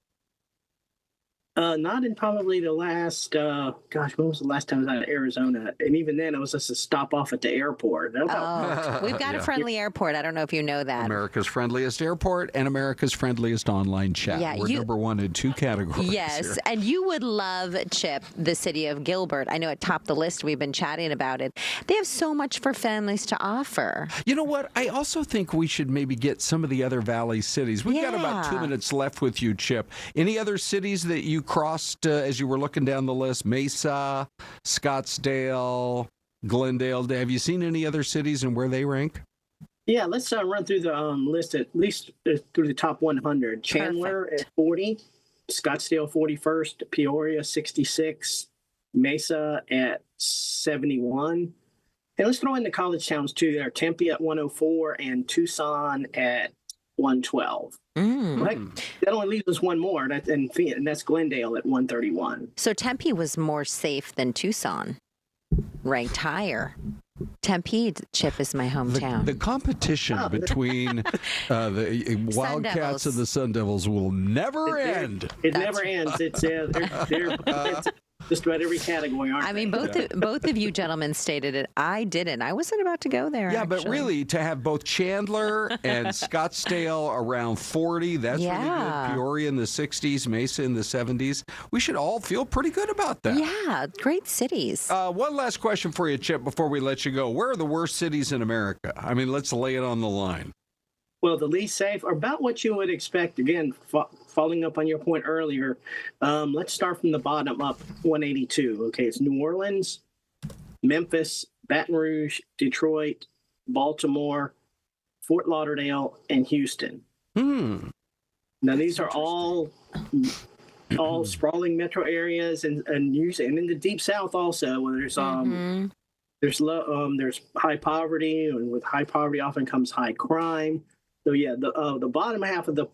Not in probably the last, when was the last time I was out of Arizona? And even then, it was just a stop off at the airport. We've got a friendly airport. I don't know if you know that. America's friendliest airport and America's friendliest online chat. Yeah, we're number one in two categories. Yes, here. And you would love, Chip, the city of Gilbert. I know it topped the list. We've been chatting about it. They have so much for families to offer. You know what? I also think we should maybe get some of the other Valley cities. We've got about 2 minutes left with you, Chip. Any other cities that you crossed as you were looking down the list? Mesa, Scottsdale, Glendale. Have you seen any other cities and where they rank? Yeah, let's run through the list at least through the top 100. Chandler at 40, Scottsdale 41st, Peoria 66, Mesa at 71. And let's throw in the college towns too there. Tempe at 104 and Tucson at 112. That only leaves us one more, and that's Glendale at 131. So Tempe was more safe than Tucson, ranked higher. Tempe, Chip, is my hometown. The competition between the Wildcats and the Sun Devils will never end. It never ends. It's they're just about every category, aren't they? I mean, both of you gentlemen stated it. I didn't. I wasn't about to go there. Yeah, actually. but really, to have both Chandler and Scottsdale around 40, that's really good. Peoria in the 60s, Mesa in the 70s. We should all feel pretty good about that. Yeah, great cities. One last question for you, Chip, before we let you go. Where are the worst cities in America? I mean, let's lay it on the line. Well, the least safe, or about what you would expect. Again, following up on your point earlier, let's start from the bottom up, 182. Okay, it's New Orleans, Memphis, Baton Rouge, Detroit, Baltimore, Fort Lauderdale, and Houston. Now, these are all sprawling metro areas, and in the Deep South also, where there's high poverty, and with high poverty often comes high crime. So yeah, the bottom half of the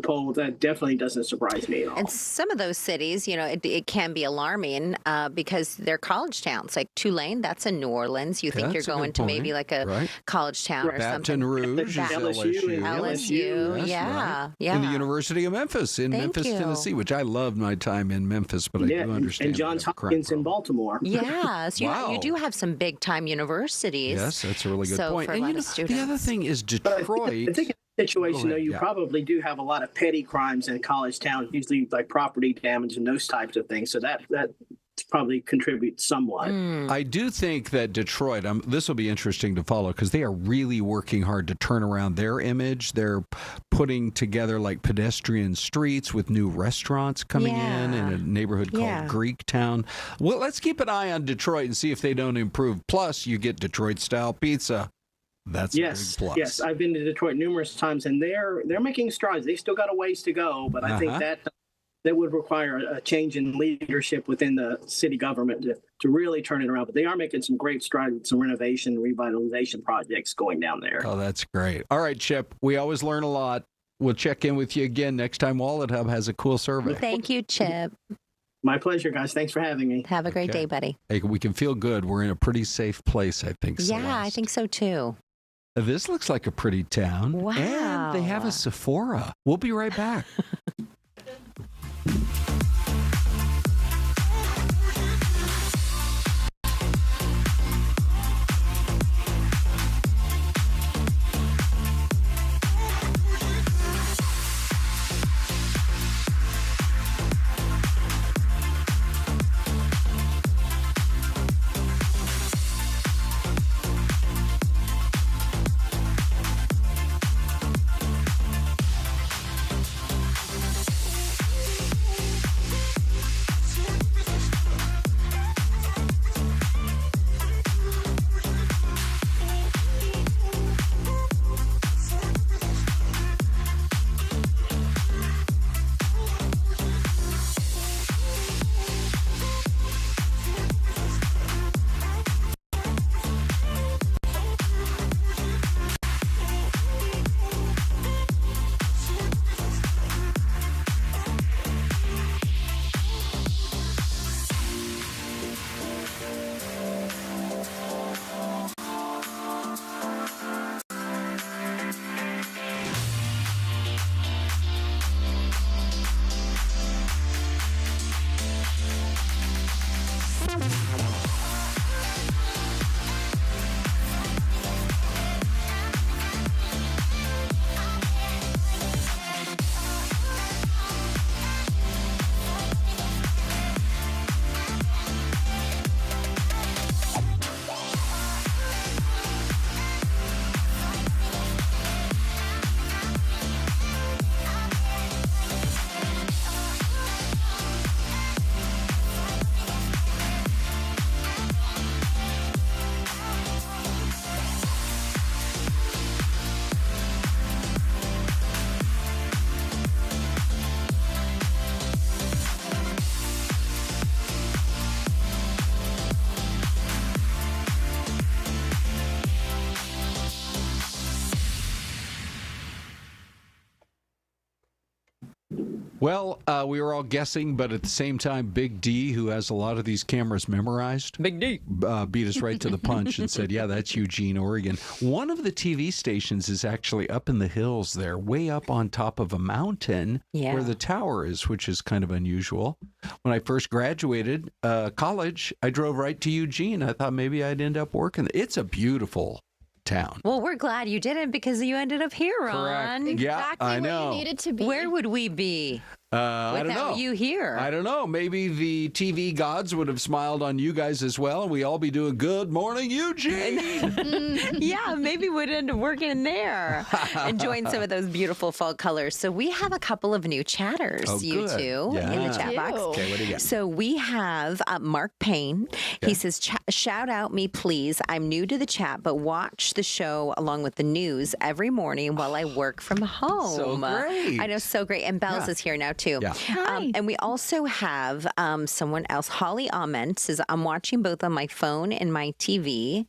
poll, that definitely doesn't surprise me at all. And some of those cities, it can be alarming because they're college towns. Like Tulane, that's in New Orleans. You think you're going to maybe like a college town or something. Baton Rouge is LSU. LSU, yeah. And the University of Memphis in Memphis, Tennessee, which I loved my time in Memphis, but I do understand. And Johns Hopkins in Baltimore. Yes, you do have some big time universities. Yes, that's a really good point. For a lot of students. The other thing is Detroit. I think in that situation, though, you probably do have a lot of petty crimes in college towns, usually like property damage and those types of things. So that probably contributes somewhat. I do think that Detroit, this will be interesting to follow because they are really working hard to turn around their image. They're putting together like pedestrian streets with new restaurants coming in a neighborhood called Greektown. Well, let's keep an eye on Detroit and see if they don't improve. Plus, you get Detroit-style pizza. That's a big plus. Yes, I've been to Detroit numerous times, and they're making strides. They still got a ways to go, but I think that would require a change in leadership within the city government to really turn it around. But they are making some great strides with some renovation, revitalization projects going down there. Oh, that's great. All right, Chip, we always learn a lot. We'll check in with you again next time WalletHub has a cool survey. Thank you, Chip. My pleasure, guys. Thanks for having me. Have a great day, buddy. Hey, we can feel good. We're in a pretty safe place, I think. Yeah, Celeste. I think so, too. This looks like a pretty town. Wow. And they have a Sephora. We'll be right back. Well, we were all guessing, but at the same time, Big D, who has a lot of these cameras memorized, Big D, beat us right to the punch and said, yeah, that's Eugene, Oregon. One of the TV stations is actually up in the hills there, way up on top of a mountain where the tower is, which is kind of unusual. When I first graduated college, I drove right to Eugene. I thought maybe I'd end up working. It's a beautiful town. Well, we're glad you didn't because you ended up here, Ron. Correct. Yeah, Exactly I know. where you needed to be. Where would we be I don't know. without you here? I don't know. Maybe the TV gods would have smiled on you guys as well, and we all be doing Good Morning Eugene. Yeah, maybe we'd end up working there, enjoying some of those beautiful fall colors. So we have a couple of new chatters, you good. two, in the chat box. Okay, what do you got? So we have Mark Payne. He says, shout out me, please. I'm new to the chat, but watch the show along with the news every morning while I work from home. So great. I know, so great. And Bells is here now, too. Yeah. Hi. And we also have someone else. Holly Ament says, I'm watching both on my phone and my TV.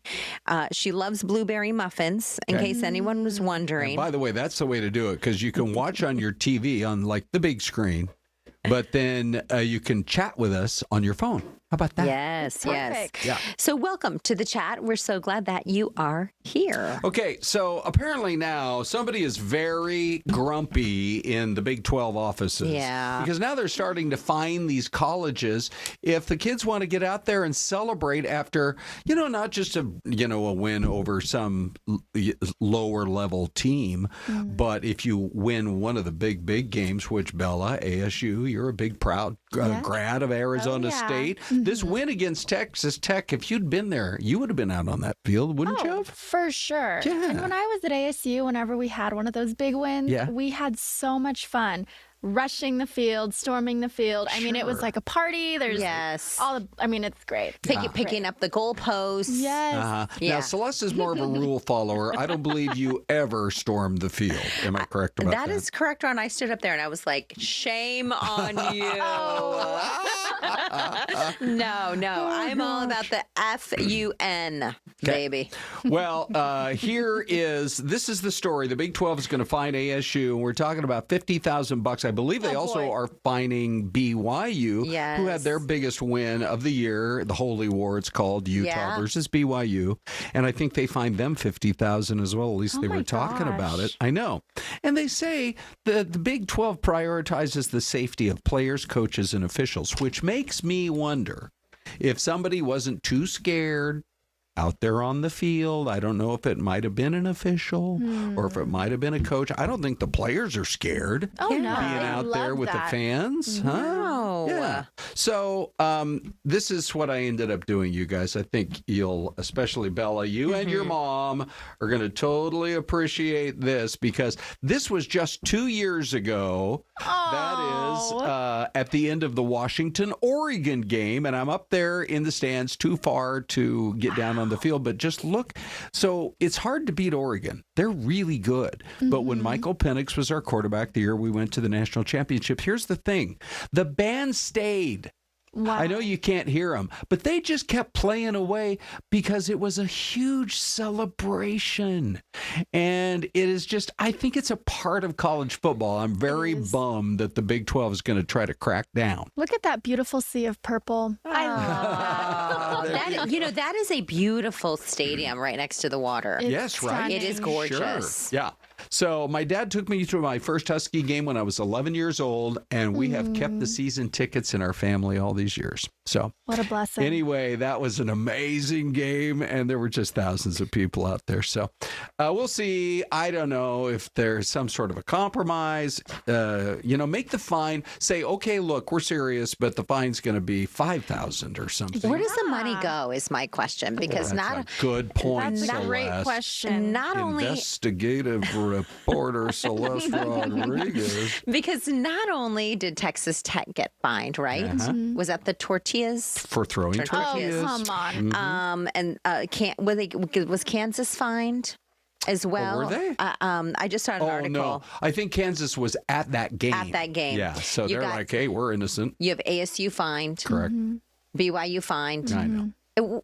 She loves blueberry muffins, in case anyone was wondering. And by the way, that's the way to do it, because you can watch on your TV on like the big screen, but then you can chat with us on your phone. How about that? Yes, Perfect. yes. Yeah. So welcome to the chat. We're so glad that you are here. Okay, so apparently now somebody is very grumpy in the Big 12 offices. Yeah. Because now they're starting to fine these colleges if the kids want to get out there and celebrate after, not just a win over some lower level team, but if you win one of the big games, which Bella, ASU, you're a big proud grad of Arizona State. This win against Texas Tech, if you'd been there, you would have been out on that field, wouldn't you have? For sure. Yeah. And when I was at ASU, whenever we had one of those big wins, we had so much fun. Rushing the field, storming the field. I mean, it was like a party. There's it's great. Picking up the goalposts. Yes. Now, Celeste is more of a rule follower. I don't believe you ever stormed the field. Am I correct about that? That is correct, Ron. I stood up there and I was like, shame on you. No. I'm all about the FUN, baby. Well, this is the story. The Big 12 is going to fine ASU, and we're talking about $50,000. I believe they also are fining BYU, who had their biggest win of the year, the Holy War, it's called, Utah versus BYU. And I think they fined them $50,000 as well. At least they were talking about it. I know. And they say that the Big 12 prioritizes the safety of players, coaches, and officials, which makes me wonder if somebody wasn't too scared out there on the field. I don't know if it might have been an official or if it might have been a coach. I don't think the players are scared being out there with the fans. No. Yeah. So this is what I ended up doing, you guys. I think you'll, especially Bella, you and your mom are going to totally appreciate this, because this was just 2 years ago. That is at the end of the Washington-Oregon game, and I'm up there in the stands, too far to get down on the field, but just look. So it's hard to beat Oregon. They're really good. But when Michael Penix was our quarterback the year we went to the national championship, here's the thing. The band stayed. Wow. I know you can't hear them, but they just kept playing away because it was a huge celebration. And it is just, I think it's a part of college football. I'm very bummed that the Big 12 is going to try to crack down. Look at that beautiful sea of purple. I love that. That is a beautiful stadium right next to the water. Yes, right? It is gorgeous. Sure. Yeah. So my dad took me to my first Husky game when I was 11 years old, and we have kept the season tickets in our family all these years. So what a blessing. Anyway, that was an amazing game, and there were just thousands of people out there. So we'll see. I don't know if there's some sort of a compromise. Make the fine. Say, okay, look, we're serious, but the fine's going to be $5,000 or something. Where does the money go is my question, because that's a good point. That's a great question. Not only investigative reporter Syleste Rodriguez. Because not only did Texas Tech get fined, right? Was that the tortillas? For throwing tortillas. Oh, come on. And was Kansas fined as well? Were they? I just saw an article. No. I think Kansas was at that game. Yeah, so they're like, hey, we're innocent. You have ASU fined. Correct. BYU fined. I know.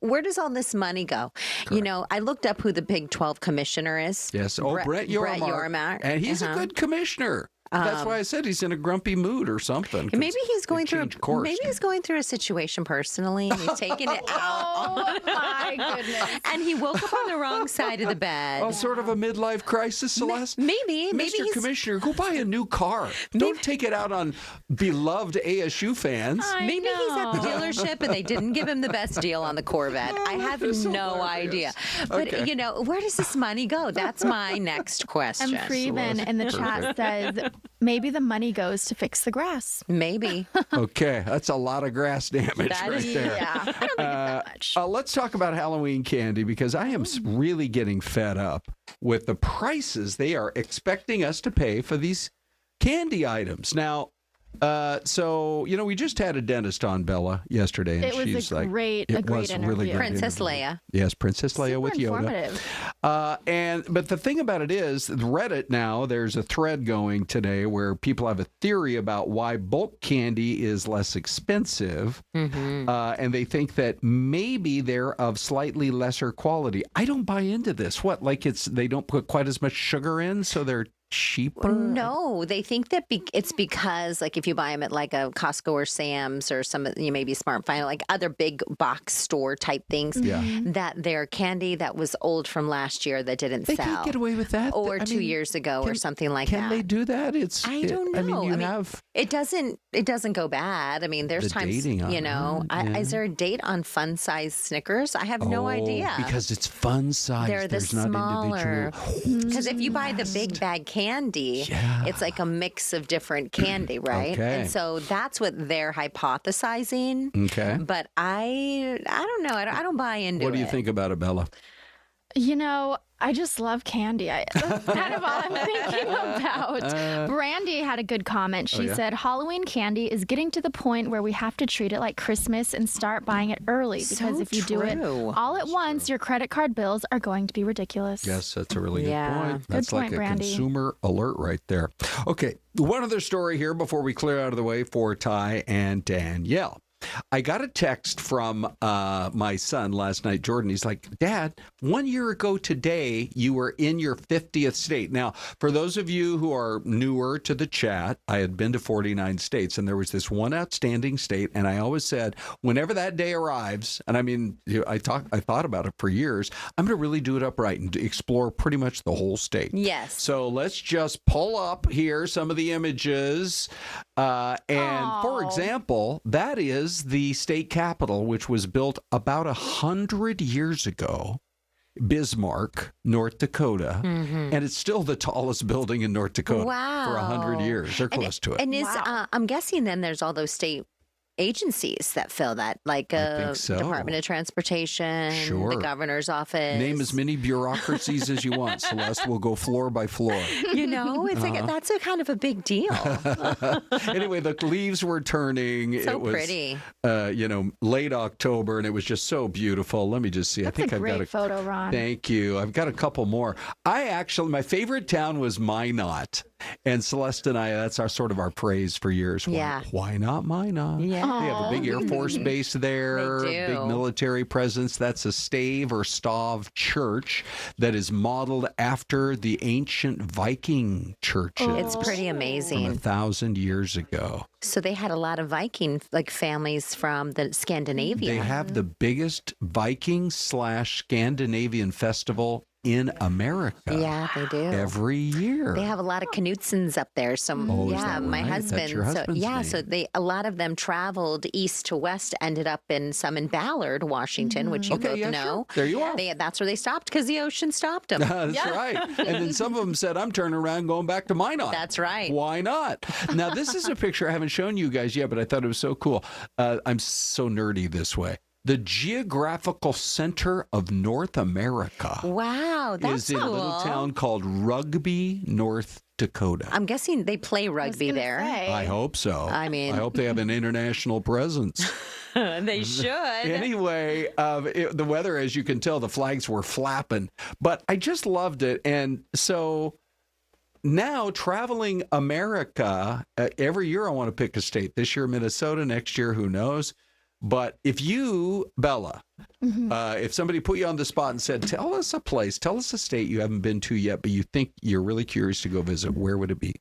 Where does all this money go? Correct. I looked up who the Big 12 commissioner is. Yes. Brett Yormark. Brett Yormark. And he's a good commissioner. That's why I said he's in a grumpy mood or something. Maybe he's going through course. maybe he's going through a situation personally and he's taking it out. Oh my goodness. And he woke up on the wrong side of the bed. Oh, sort of a midlife crisis, Celeste? Maybe Mr. he's Commissioner, go buy a new car. Don't take it out on beloved ASU fans. Maybe he's at the dealership and they didn't give him the best deal on the Corvette. I have no idea. But, where does this money go? That's my next question. And Freeman in the chat says, maybe the money goes to fix the grass. Maybe. Okay, that's a lot of grass damage there. Yeah, I don't think it's that much. Let's talk about Halloween candy because I am really getting fed up with the prices they are expecting us to pay for these candy items. Now, we just had a dentist on, Bella, yesterday. And it was a great interview. Really Princess Leia. Yes, Princess Leia with Yoda. Informative. But the thing about it is, Reddit now, there's a thread going today where people have a theory about why bulk candy is less expensive. Mm-hmm. And they think that maybe they're of slightly lesser quality. I don't buy into this. What, like they don't put quite as much sugar in, so they're cheaper? No, they think that it's because, like, if you buy them at like a Costco or Sam's or maybe Smart Final, like other big box store type things, that they're candy that was old from last year that didn't sell. They can't get away with that, or 2 years ago, or something like that. Can they do that? I don't know. It doesn't go bad. I mean, there's times is there a date on fun size Snickers? I have no idea because it's fun size. They're the smaller. Because if you buy the big bag candy, it's like a mix of different candy, right? Okay. And so that's what they're hypothesizing. Okay. But I don't know. I don't buy into it. What do you think about it, Bella? I just love candy. That's kind of all I'm thinking about. Brandy had a good comment. She said, Halloween candy is getting to the point where we have to treat it like Christmas and start buying it early. Because if you do it all at once, your credit card bills are going to be ridiculous. Yes, that's a really good point. Good That's point, like a Brandy. consumer alert right there. Okay, one other story here before we clear out of the way for Ty and Danielle. I got a text from my son last night, Jordan. He's like, Dad, 1 year ago today, you were in your 50th state. Now, for those of you who are newer to the chat, I had been to 49 states, and there was this one outstanding state. And I always said, whenever that day arrives, and I mean, I thought about it for years, I'm going to really do it upright and explore pretty much the whole state. Yes. So let's just pull up here some of the images. For example, that is the state capital, which was built about 100 years ago, Bismarck, North Dakota, and it's still the tallest building in North Dakota for 100 years. They're close to it. And I'm guessing then there's all those state agencies that fill that, like Department of Transportation, the governor's office. Name as many bureaucracies as you want, Celeste. We'll go floor by floor. It's like that's a kind of a big deal. Anyway, the leaves were turning. So it was pretty. Late October, and it was just so beautiful. Let me just see. That's I think I've got a photo, Ron. Thank you. I've got a couple more. My favorite town was Minot. And Celeste and I, that's our praise for years. Why not Minot? Yeah. They have a big Air Force base there, They do. big military presence. That's a stave or stav church that is modeled after the ancient Viking churches. It's pretty amazing. From 1,000 years ago. So they had a lot of Viking families from the Scandinavia. They have the biggest Viking/Scandinavian festival in America. Yeah, they do. Every year. They have a lot of Knutsons up there. So is that my right? husband. That's your husband's name. So a lot of them traveled east to west, ended up in Ballard, Washington, which you both know. Sure. There you are. That's where they stopped because the ocean stopped them. That's right. And then some of them said, I'm turning around and going back to Minot. That's right. Why not? Now, this is a picture I haven't shown you guys yet, but I thought it was so cool. I'm so nerdy this way. The geographical center of North America. Wow, that's is in a little town called Rugby, North Dakota. I'm guessing they play rugby there. I hope so. I mean, I hope they have an international presence. They should. Anyway, the weather, as you can tell, the flags were flapping, but I just loved it. And so now traveling America, every year I want to pick a state. This year, Minnesota. Next year, who knows? But if you, Bella, if somebody put you on the spot and said, tell us a state you haven't been to yet, but you think you're really curious to go visit, where would it be?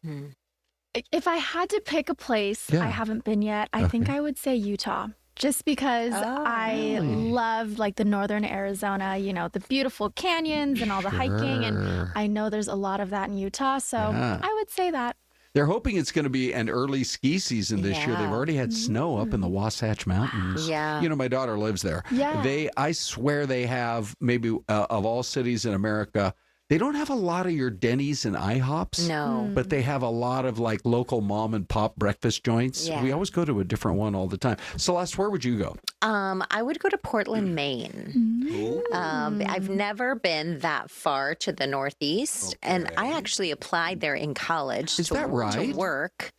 If I had to pick a place Yeah. I haven't been yet, I think I would say Utah. Just because I love like the northern Arizona, the beautiful canyons and all the hiking. And I know there's a lot of that in Utah. So I would say that. They're hoping it's going to be an early ski season this year. Yeah. They've already had snow up in the Wasatch Mountains. Yeah. My daughter lives there. Yeah. I swear they have maybe of all cities in America, they don't have a lot of your Denny's and IHOPs. No. But they have a lot of like local mom and pop breakfast joints. Yeah. We always go to a different one all the time. Celeste, where would you go? I would go to Portland, Maine. I've never been that far to the Northeast, and I actually applied there in college Is that right? to work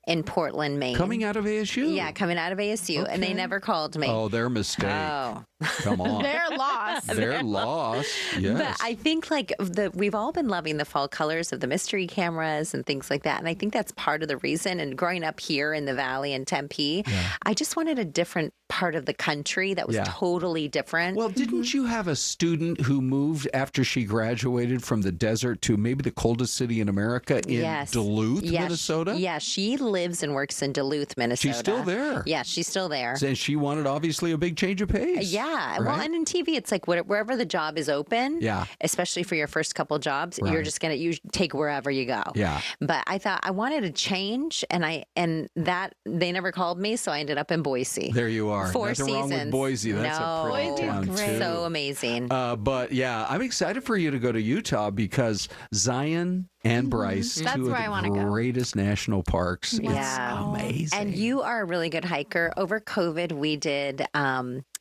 in Portland, Maine. Coming out of ASU? Yeah, coming out of ASU, and they never called me. Oh, their mistake. Oh. Come on. They're lost. They're lost. Yes. But I think we've all been loving the fall colors of the mystery cameras and things like that. And I think that's part of the reason. And growing up here in the Valley in Tempe, I just wanted a different part of the country that was totally different. Well, didn't you have a student who moved after she graduated from the desert to maybe the coldest city in America in Duluth, Minnesota? Yeah, she lives and works in Duluth, Minnesota. She's still there. Yeah, she's still there. And she wanted obviously a big change of pace. Yeah. right? Well, and in TV, it's like wherever the job is open, Yeah. especially for your first couple jobs, you're Right. just going to take wherever you go. Yeah. But I thought I wanted a change, and that they never called me, so I ended up in Boise. There you are. 4 Nothing seasons. wrong with Boise. That's a pretty Boise's town great. too. So amazing. But yeah, I'm excited for you to go to Utah because Zion and Bryce, That's two where I of wanna the go. greatest national parks. Yeah. It's amazing. And you are a really good hiker. Over COVID, we did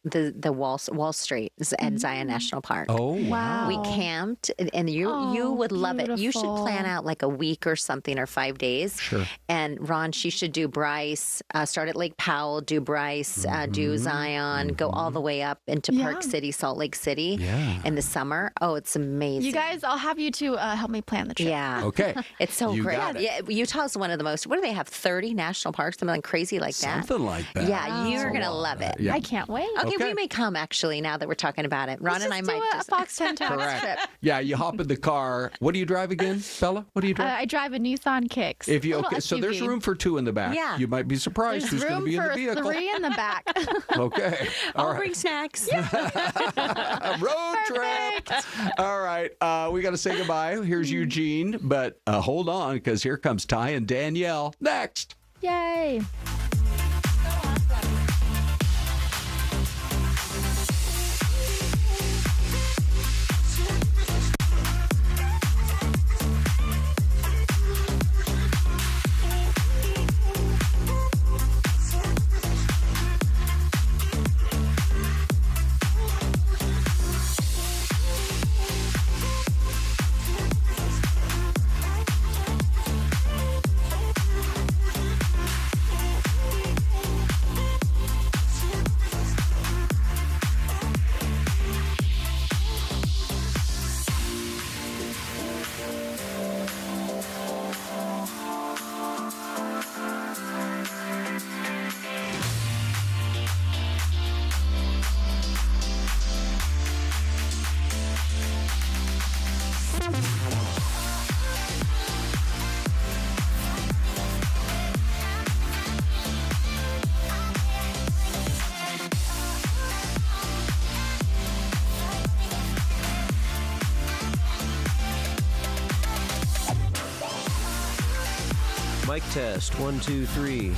the Wall Street at Zion National Park. Oh, wow. We camped, and you would love it. You should beautiful. plan out like a week or something, or 5 days. Sure. And Ron, she should do Bryce. Start at Lake Powell, do Bryce, do Zion, go all the way up into Park Yeah. City, Salt Lake City, Yeah. in the summer. Oh, it's amazing. You guys, I'll have you to help me plan the trip. Yeah. Okay. It's so You great. got it. Yeah, Utah's one of the most. What do they have? 30 national parks, something crazy like that. Something like that. Yeah, you're That's a gonna lot. love it. Yeah. I can't wait. Okay, Okay. we may come actually now that we're talking about it. Ron Let's and I just might do just. a Fox 10 Talks Correct. trip. Yeah, you hop in the car. What do you drive again, Bella? What do you drive? I drive a Nissan Kicks. If you Little okay, so there's SUV. room for 2 in the back. Yeah. You might be surprised There's who's going to room be in the for vehicle. 3 in the back. Okay. All I'll right. bring snacks. A road trip. All right. We got to say goodbye. Here's Eugene, but hold on because here comes Ty and Danielle next. Yay. Mic test, 1, 2, 3.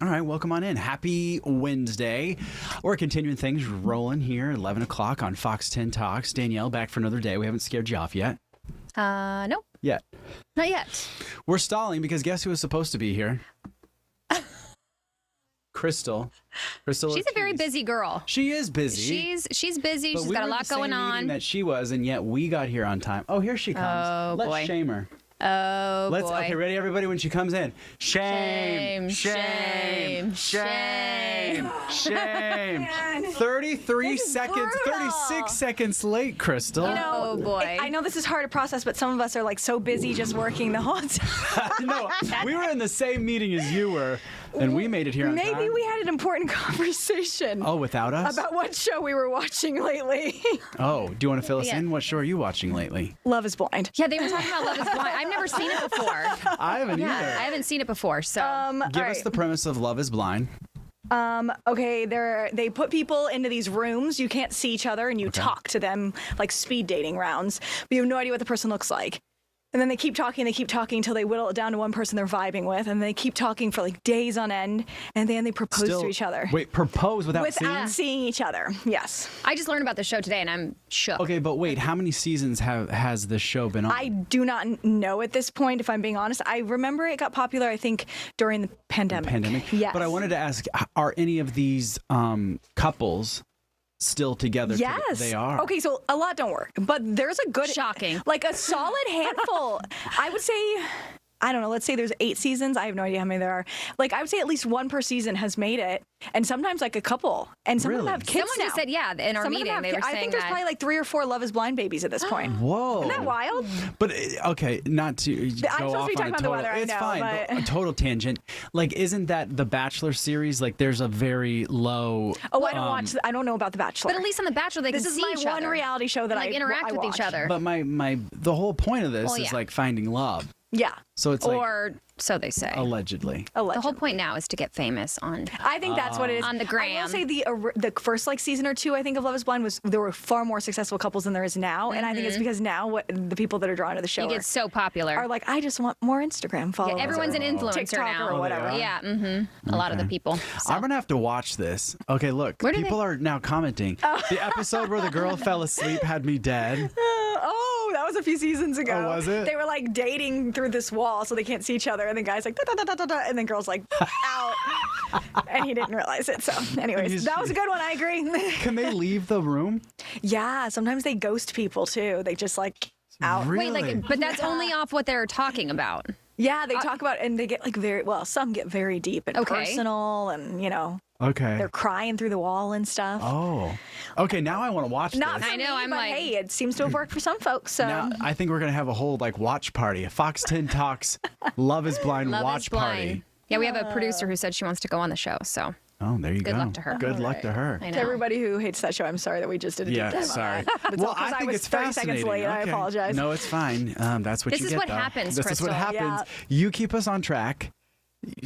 All right, welcome on in. Happy Wednesday. We're continuing things rolling here at 11 o'clock on Fox 10 Talks. Danielle, back for another day. We haven't scared you off yet. Nope. Yet. Not yet. We're stalling because guess who was supposed to be here? Krystal She's Ortiz. a very busy girl. She is busy. She's busy. But She's we got a were lot the same going meeting on. that she was, and yet we got here on time. Oh, here she comes. Oh, Let's boy. shame her. Oh, Let's, boy. Okay, ready, everybody, when she comes in. Shame. Shame. Shame. Shame. 33 seconds, 36 seconds late, Krystal. You know, Oh, boy. I know this is hard to process, but some of us are like so busy just working the whole time. No, we were in the same meeting as you were, and we made it here on time. Maybe we had an important conversation. Oh, without us? About what show we were watching lately. Oh, do you want to fill us Yeah. in? What show are you watching lately? Love is Blind. Yeah, they were talking about Love is Blind. I've never seen it before. I haven't Yeah, either. I haven't seen it before. So Give all us right. the premise of Love is Blind. Okay, they put people into these rooms. You can't see each other, and you talk to them like speed dating rounds. But you have no idea what the person looks like. And then they keep talking until they whittle it down to one person they're vibing with, and they keep talking for like days on end, and then they propose to each other. Wait, propose without seeing each other. Yes. I just learned about the show today, and I'm shook. Okay, but wait, how many seasons has this show been on? I do not know at this point, if I'm being honest. I remember it got popular, I think, during the pandemic. Yes. But I wanted to ask, are any of these couples still together? Yes. They are. Okay, so a lot don't work, but there's a good, Shocking. like a solid handful. I would say, I don't know, let's say there's 8 seasons. I have no idea how many there are. Like, I would say at least one per season has made it, and sometimes like a couple. And some of them have kids Someone now. just said, yeah, in our Some of them meeting, have they were I saying think there's that. probably like 3 or 4 Love is Blind babies at this point. Whoa. Isn't that wild? But okay, not to go supposed to off be on talking a about the total. weather, I it's know, fine, but- a total tangent. Like, isn't that the Bachelor series? Like, there's a very low. Oh, I don't watch. I don't know about The Bachelor. But at least on The Bachelor, they this can is see my each one other. reality show that like, interact I with watch. each other. But the whole point of this Well, is yeah. like finding love. Yeah. So it's like Or so they say. allegedly. The whole point now is to get famous on. I think that's what it is. On the I gram. will say the first like season or 2, I think, of Love is Blind there were far more successful couples than there is now, and I think it's because now the people that are drawn to the show You get so popular. are like, I just want more Instagram followers. Yeah, everyone's an influencer TikTok now. or whatever. are? Yeah, a lot of the people. So. I'm gonna have to watch this. Okay, look, Where do people are now commenting. The episode where the girl fell asleep had me dead. Oh, that was a few seasons ago. Oh, was it? They were like dating through this wall so they can't see each other, and the guy's like, da, da, da, da, da, and then girl's like, out. And he didn't realize it. So, anyways, that was a good one. I agree. Can they leave the room? Yeah, sometimes they ghost people too. They just like out. Really? Wait, like, but that's only off what they're talking about. Yeah, they talk about, and they get like some get very deep and Okay. personal, and Okay. they're crying through the wall and stuff. Oh. Okay, now I want to watch Not this. for I know, me, I'm but like- hey, it seems to have worked for some folks. So Now I think we're gonna have a whole like watch party, a Fox 10 Talks Love is Blind Love watch is blind. party. Yeah, we have a producer who said she wants to go on the show. So Oh, there you go. Good luck to her. Good luck to her. I to know. everybody who hates that show, I'm sorry that we just did a deep Yeah, dive on sorry. that. But it's all 'cause I think was it's 30 fascinating. seconds late. I Okay. apologize. No, it's fine. That's what This you is get. what though. happens, This is what Krystal. happens. Yeah. You keep us on track.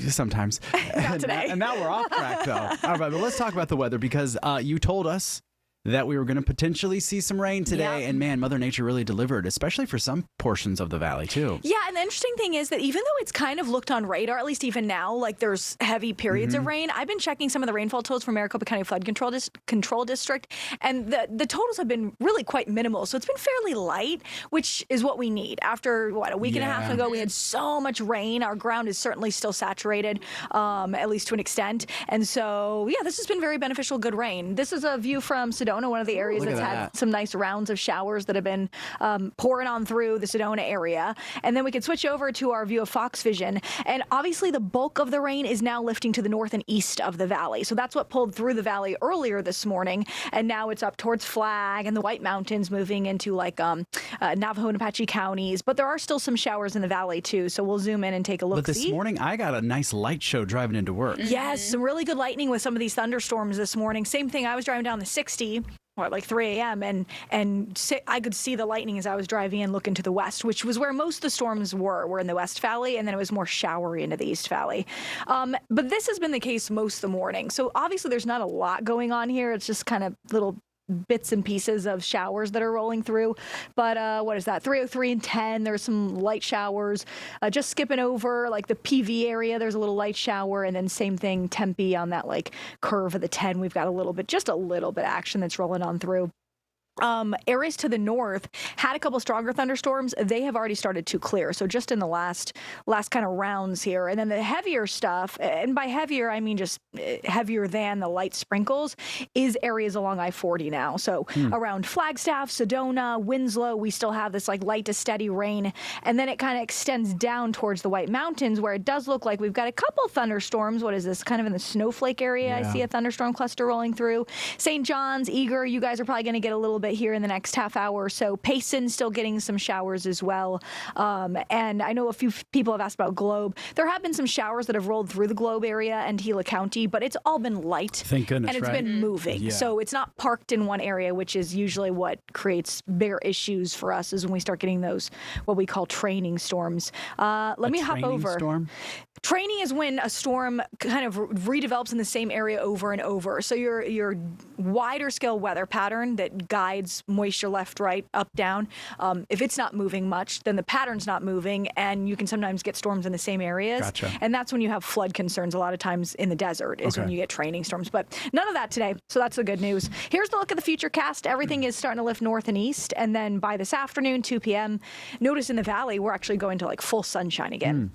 Sometimes. Not today. And now we're off track, though. All right, but let's talk about the weather because you told us that we were going to potentially see some rain today. Yep. And man, Mother Nature really delivered, especially for some portions of the valley, too. Yeah, and the interesting thing is that even though it's kind of looked on radar, at least even now, like there's heavy periods of rain, I've been checking some of the rainfall totals from Maricopa County Flood Control District, and the totals have been really quite minimal. So it's been fairly light, which is what we need. After, a week and a half Yeah. ago, we had so much rain. Our ground is certainly still saturated, at least to an extent. And so, yeah, this has been very beneficial, good rain. This is a view from Sedona, one of the areas look that's at had that. some nice rounds of showers that have been pouring on through the Sedona area. And then we can switch over to our view of Fox Vision. And obviously the bulk of the rain is now lifting to the north and east of the valley. So that's what pulled through the valley earlier this morning. And now it's up towards Flag and the White Mountains, moving into like Navajo and Apache counties. But there are still some showers in the valley too. So we'll zoom in and take a look. But this morning, I got a nice light show driving into work. Yes, some really good lightning with some of these thunderstorms this morning. Same thing, I was driving down the 60 at like 3 a.m. and I could see the lightning as I was driving in, looking to the west, which was where most of the storms were in the West Valley, and then it was more showery into the East Valley. But this has been the case most of the morning. So obviously there's not a lot going on here. It's just kind of little bits and pieces of showers that are rolling through. But what is that? 303 and 10. There's some light showers. Just skipping over like the PV area. There's a little light shower, and then same thing Tempe on that like curve of the 10. We've got just a little bit of action that's rolling on through. Areas to the north had a couple stronger thunderstorms. They have already started to clear. So just in the last kind of rounds here. And then the heavier stuff, and by heavier, I mean just heavier than the light sprinkles, is areas along I-40 now. So around Flagstaff, Sedona, Winslow, we still have this like light to steady rain. And then it kind of extends down towards the White Mountains, where it does look like we've got a couple thunderstorms. What is this? Kind of in the snowflake area. Yeah. I see a thunderstorm cluster rolling through. St. John's, Eager, you guys are probably going to get a little bit here in the next half hour or so. Payson still getting some showers as well. And I know a few people have asked about Globe. There have been some showers that have rolled through the Globe area and Gila County, but it's all been light. Thank goodness, and it's right? been moving. Yeah. So it's not parked in one area, which is usually what creates bigger issues for us, is when we start getting those, what we call training storms. Let me hop over. Storm? Training is when a storm kind of redevelops in the same area over and over. So your wider scale weather pattern that guides moisture left, right, up, down, if it's not moving much, then the pattern's not moving, and you can sometimes get storms in the same areas. Gotcha. And that's when you have flood concerns a lot of times in the desert, is when you get training storms. But none of that today, so that's the good news. Here's the look at the future cast. Everything is starting to lift north and east, and then by this afternoon, 2 p.m., notice in the valley, we're actually going to like full sunshine again.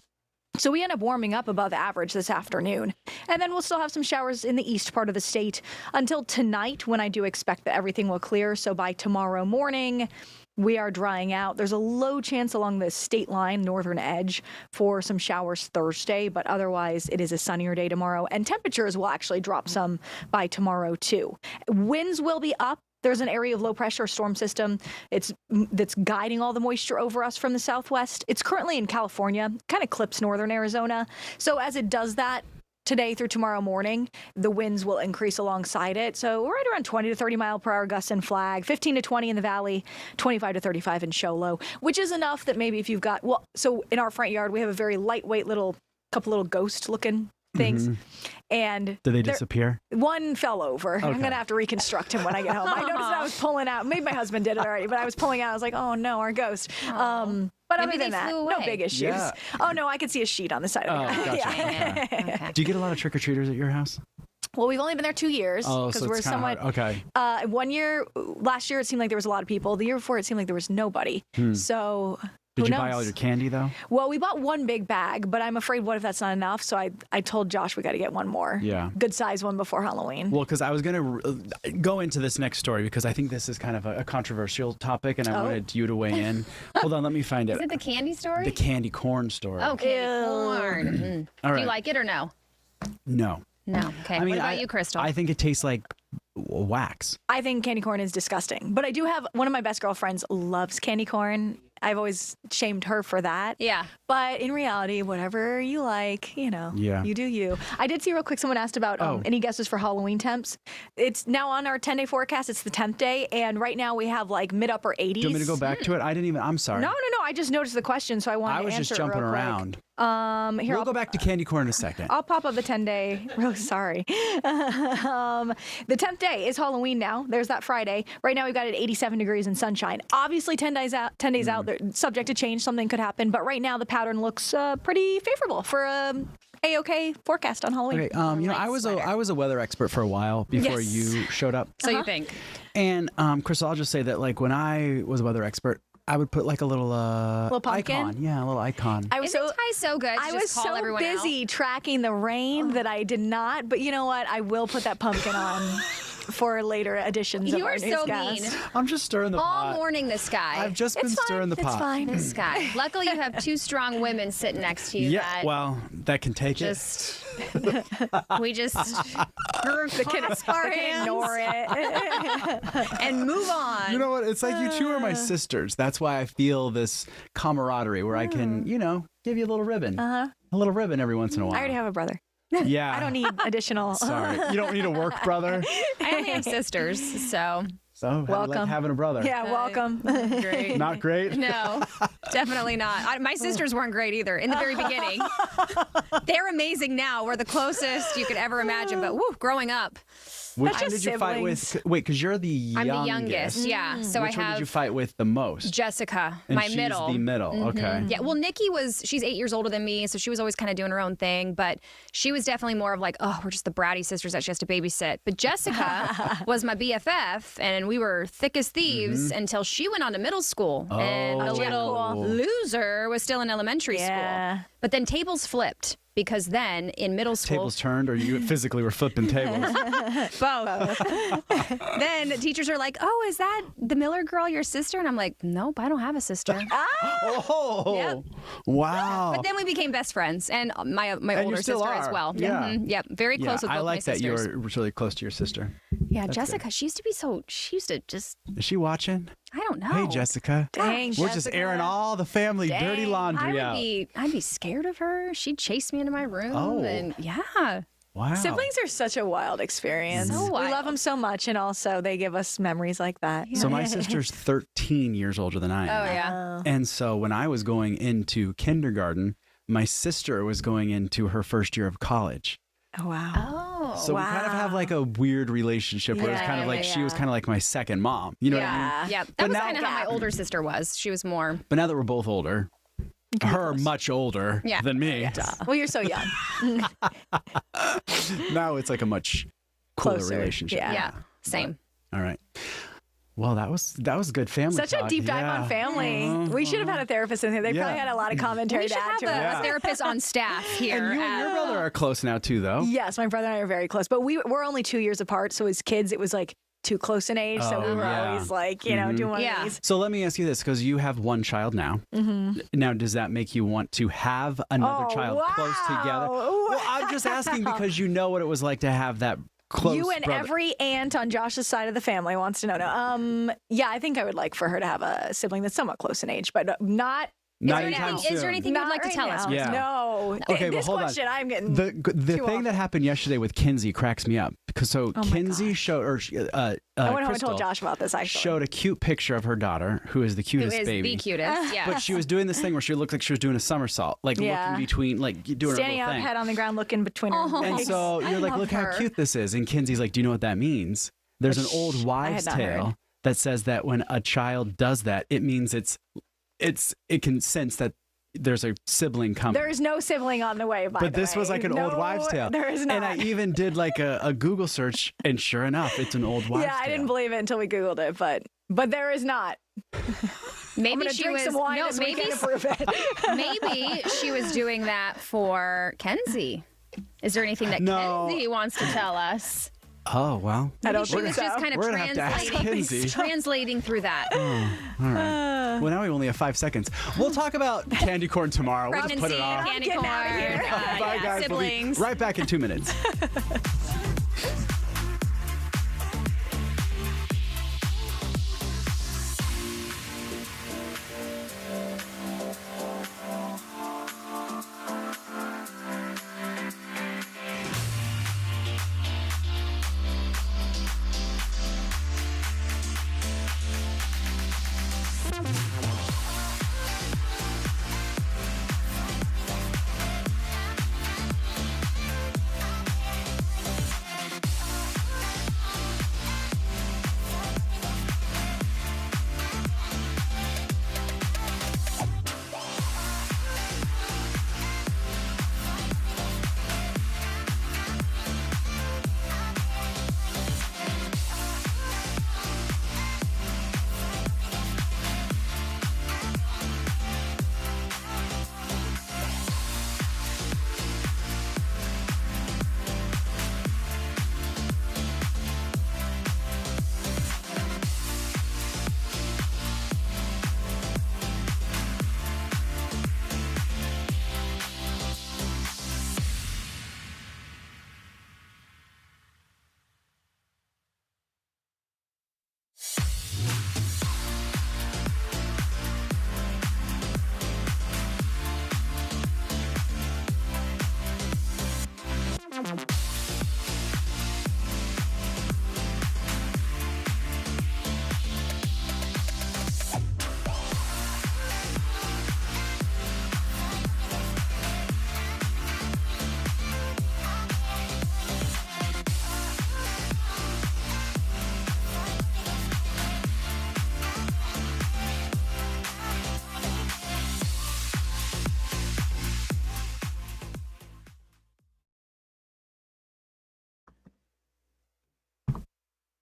So we end up warming up above average this afternoon. And then we'll still have some showers in the east part of the state until tonight, when I do expect that everything will clear. So by tomorrow morning, we are drying out. There's a low chance along the state line, northern edge, for some showers Thursday, but otherwise it is a sunnier day tomorrow. And temperatures will actually drop some by tomorrow too. Winds will be up. There's an area of low pressure storm system that's guiding all the moisture over us from the southwest. It's currently in California, kind of clips northern Arizona. So as it does that today through tomorrow morning, the winds will increase alongside it. So we're right around 20 to 30 mile per hour gusts in Flag, 15 to 20 in the valley, 25 to 35 in Show Low, which is enough that maybe if you've got, so in our front yard, we have a very lightweight couple little ghost looking things. And did they disappear? One fell over. Okay. I'm going to have to reconstruct him when I get home. I noticed I was pulling out. Maybe my husband did it already, but I was pulling out. I was like, oh no, our ghost. But Maybe other than that, flew no away. big issues. Yeah. Oh no, I could see a sheet on the side of the Oh, ground. gotcha. Yeah. Okay. Do you get a lot of trick-or-treaters at your house? Well, we've only been there 2 years Oh, so we're it's kinda somewhat. hard. Okay. 1 year, last year it seemed like there was a lot of people. The year before it seemed like there was nobody. So. Did Who you buy knows? all your candy though? Well, we bought one big bag, but I'm afraid what if that's not enough? So I told Josh we got to get one more. Yeah. Good size one before Halloween. Well, because I was going to go into this next story because I think this is kind of a controversial topic, and I wanted you to weigh in. Hold on, let me find it. Is it the candy story? The candy corn story. Oh, candy corn. All Do right. you like it or no? No. No. Okay. I mean, what about you, Crystal? I think it tastes like wax. I think candy corn is disgusting, but I do have one of my best girlfriends loves candy corn. I've always shamed her for that. Yeah. But in reality, whatever you like, you do you. I did see real quick, someone asked about any guesses for Halloween temps. It's now on our 10-day forecast. It's the 10th day, and right now we have like mid-upper 80s. Do you want me to go back to it? I'm sorry. No. I just noticed the question, so I wanted to answer it. I was just jumping real quick. around. Here, We'll go back to candy corn in a second. I'll pop up the 10-day. Really sorry. The 10th day is Halloween now. There's that Friday. Right now we've got it 87 degrees and sunshine. Obviously 10 days out, they're subject to change. Something could happen. But right now the pattern looks pretty favorable for A-OK forecast on Halloween. Okay, I was a weather expert for a while before you showed up. So you think? And Crystal, I'll just say that like when I was a weather expert, I would put like a little pumpkin? icon. Yeah, a little icon. Isn't Ty so good to I just was call so everyone busy tracking the rain that I did not. But you know what? I will put that pumpkin on for later editions of You our are so newscast. mean. I'm just stirring the pot. All morning, this guy. I've just been stirring the pot. It's fine. This guy. Luckily, you have two strong women sitting next to you. Yeah, that well, that can take just we just clasp our hands Ignore it. and move on. You know what? It's like you two are my sisters. That's why I feel this camaraderie where I can, give you a little ribbon. A little ribbon every once in a while. I already have a brother. Yeah. I don't need additional. Sorry. You don't need a work brother. I only have sisters, so So how do you like Welcome. having a brother? Yeah, welcome. great. Not great? No, definitely not. My sisters weren't great either in the very beginning. They're amazing now. We're the closest you could ever imagine, but woo, growing up. Which That's one just did you fight with? Wait, because you're the youngest. I'm the youngest, yeah. So Which I one have did you fight with the most? Jessica, And my she's middle. the middle, okay. Yeah, well, Nikki she's 8 years older than me, so she was always kind of doing her own thing, but she was definitely more of like, oh, we're just the bratty sisters that she has to babysit. But Jessica was my BFF, and we were thick as thieves until she went on to middle school. And the little loser was still in elementary school. But then tables flipped. Because then in middle school... Tables turned, or you physically were flipping tables? Both. Then teachers are like, oh, is that the Miller girl, your sister? And I'm like, nope, I don't have a sister. Oh, Yep. Wow. But then we became best friends, and my older sister still as are. well. Yeah. Yep, very close with both I like my that sisters. you're really close to your sister. Yeah, That's Jessica, good. she used to just, Is she watching? I don't know. Hey, Jessica. Dang, We're just Jessica. airing all the family dirty laundry out. I'd be scared of her. She'd chase me into my room, and yeah. Wow. Siblings are such a wild experience. So We wild. love them so much, and also they give us memories like that. So my sister's 13 years older than I am. Oh yeah. And so when I was going into kindergarten, my sister was going into her first year of college. Oh, wow. Oh. So we kind of have like a weird relationship where it's kind of like she was kind of like my second mom. You know what I mean? Yeah. That was kind of how my older sister was. She was more. But now that we're both older, her much older than me. Well, you're so young. Now it's like a much cooler Closer. relationship. Yeah. Same. All right. Well, that was good family Such talk. a deep dive Yeah. on family. We should have had a therapist in here. They probably Yeah. had a lot of commentary We to should add have to it. a therapist on staff here. And you and your brother are close now too, though. Yes, my brother and I are very close, but we're only 2 years apart. So as kids, it was like too close in age. So we were always like, doing one of these. So let me ask you this, because you have one child now. Now, does that make you want to have another child close together? Well, I'm just asking because you know what it was like to have that close You and brother. every aunt on Josh's side of the family wants to know. No, yeah, I think I would like for her to have a sibling that's somewhat close in age, but not. Not anytime soon. Is there anything you'd like to tell us? Yeah. No. Okay, this well, hold question, on. I'm getting The too thing that happened yesterday with Kinsey cracks me up because Kinsey showed or I went home and Crystal told Josh about this. Actually, showed a cute picture of her daughter, who is the Who cutest is baby. the cutest? Yeah. But she was doing this thing where she looked like she was doing a somersault, like Yeah. looking between, like doing standing her up, little thing. head on the ground, looking between her And legs. so you're like, love look her. how cute this is. And Kinsey's like, do you know what that means? There's an old wives' not heard. tale that says that when a child does that, it means it can sense that there's a sibling coming. There is no sibling on the way, by But the this was way. like an old No, wives' tale. There is not. And I even did like a Google search, and sure enough, it's an old wives' yeah, I tale. didn't believe it until we Googled it, but there is not. Maybe I'm gonna she drink was some wine no, this maybe weekend to prove it. maybe she was doing that for Kenzie. Is there anything that No. Kenzie wants to tell us? Oh, well. I don't She think was so. just kind of We're gonna have to ask Kenzie. translating through that. All right. Well, now we only have 5 seconds. We'll talk about candy corn tomorrow. We'll just put it Pregnancy, off. candy getting corn, outta here. Bye, yeah, guys. We'll be siblings. right back in 2 minutes.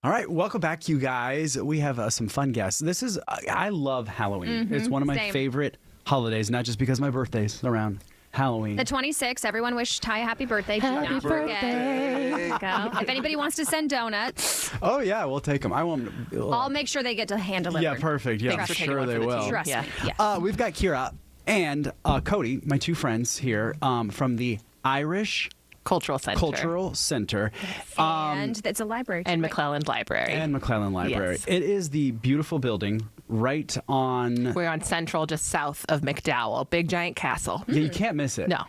All right, welcome back, you guys. We have some fun guests. I love Halloween. It's one of my favorite holidays, not just because my birthday's around Halloween. The 26th, everyone wish Ty a happy birthday. Do not forget. There you go. If anybody wants to send donuts. Oh, yeah, we'll take them. I won't. I'll make sure they get to hand delivered. Yeah, perfect. Yeah, I'm sure they will. Trust me. Yes. We've got Ciara and Cody, my two friends here from the Irish Cultural Center. And it's a library. And McClelland Library. Yes. It is the beautiful building right on... We're on Central, just south of McDowell. Big, giant castle. Yeah, you can't miss it. No.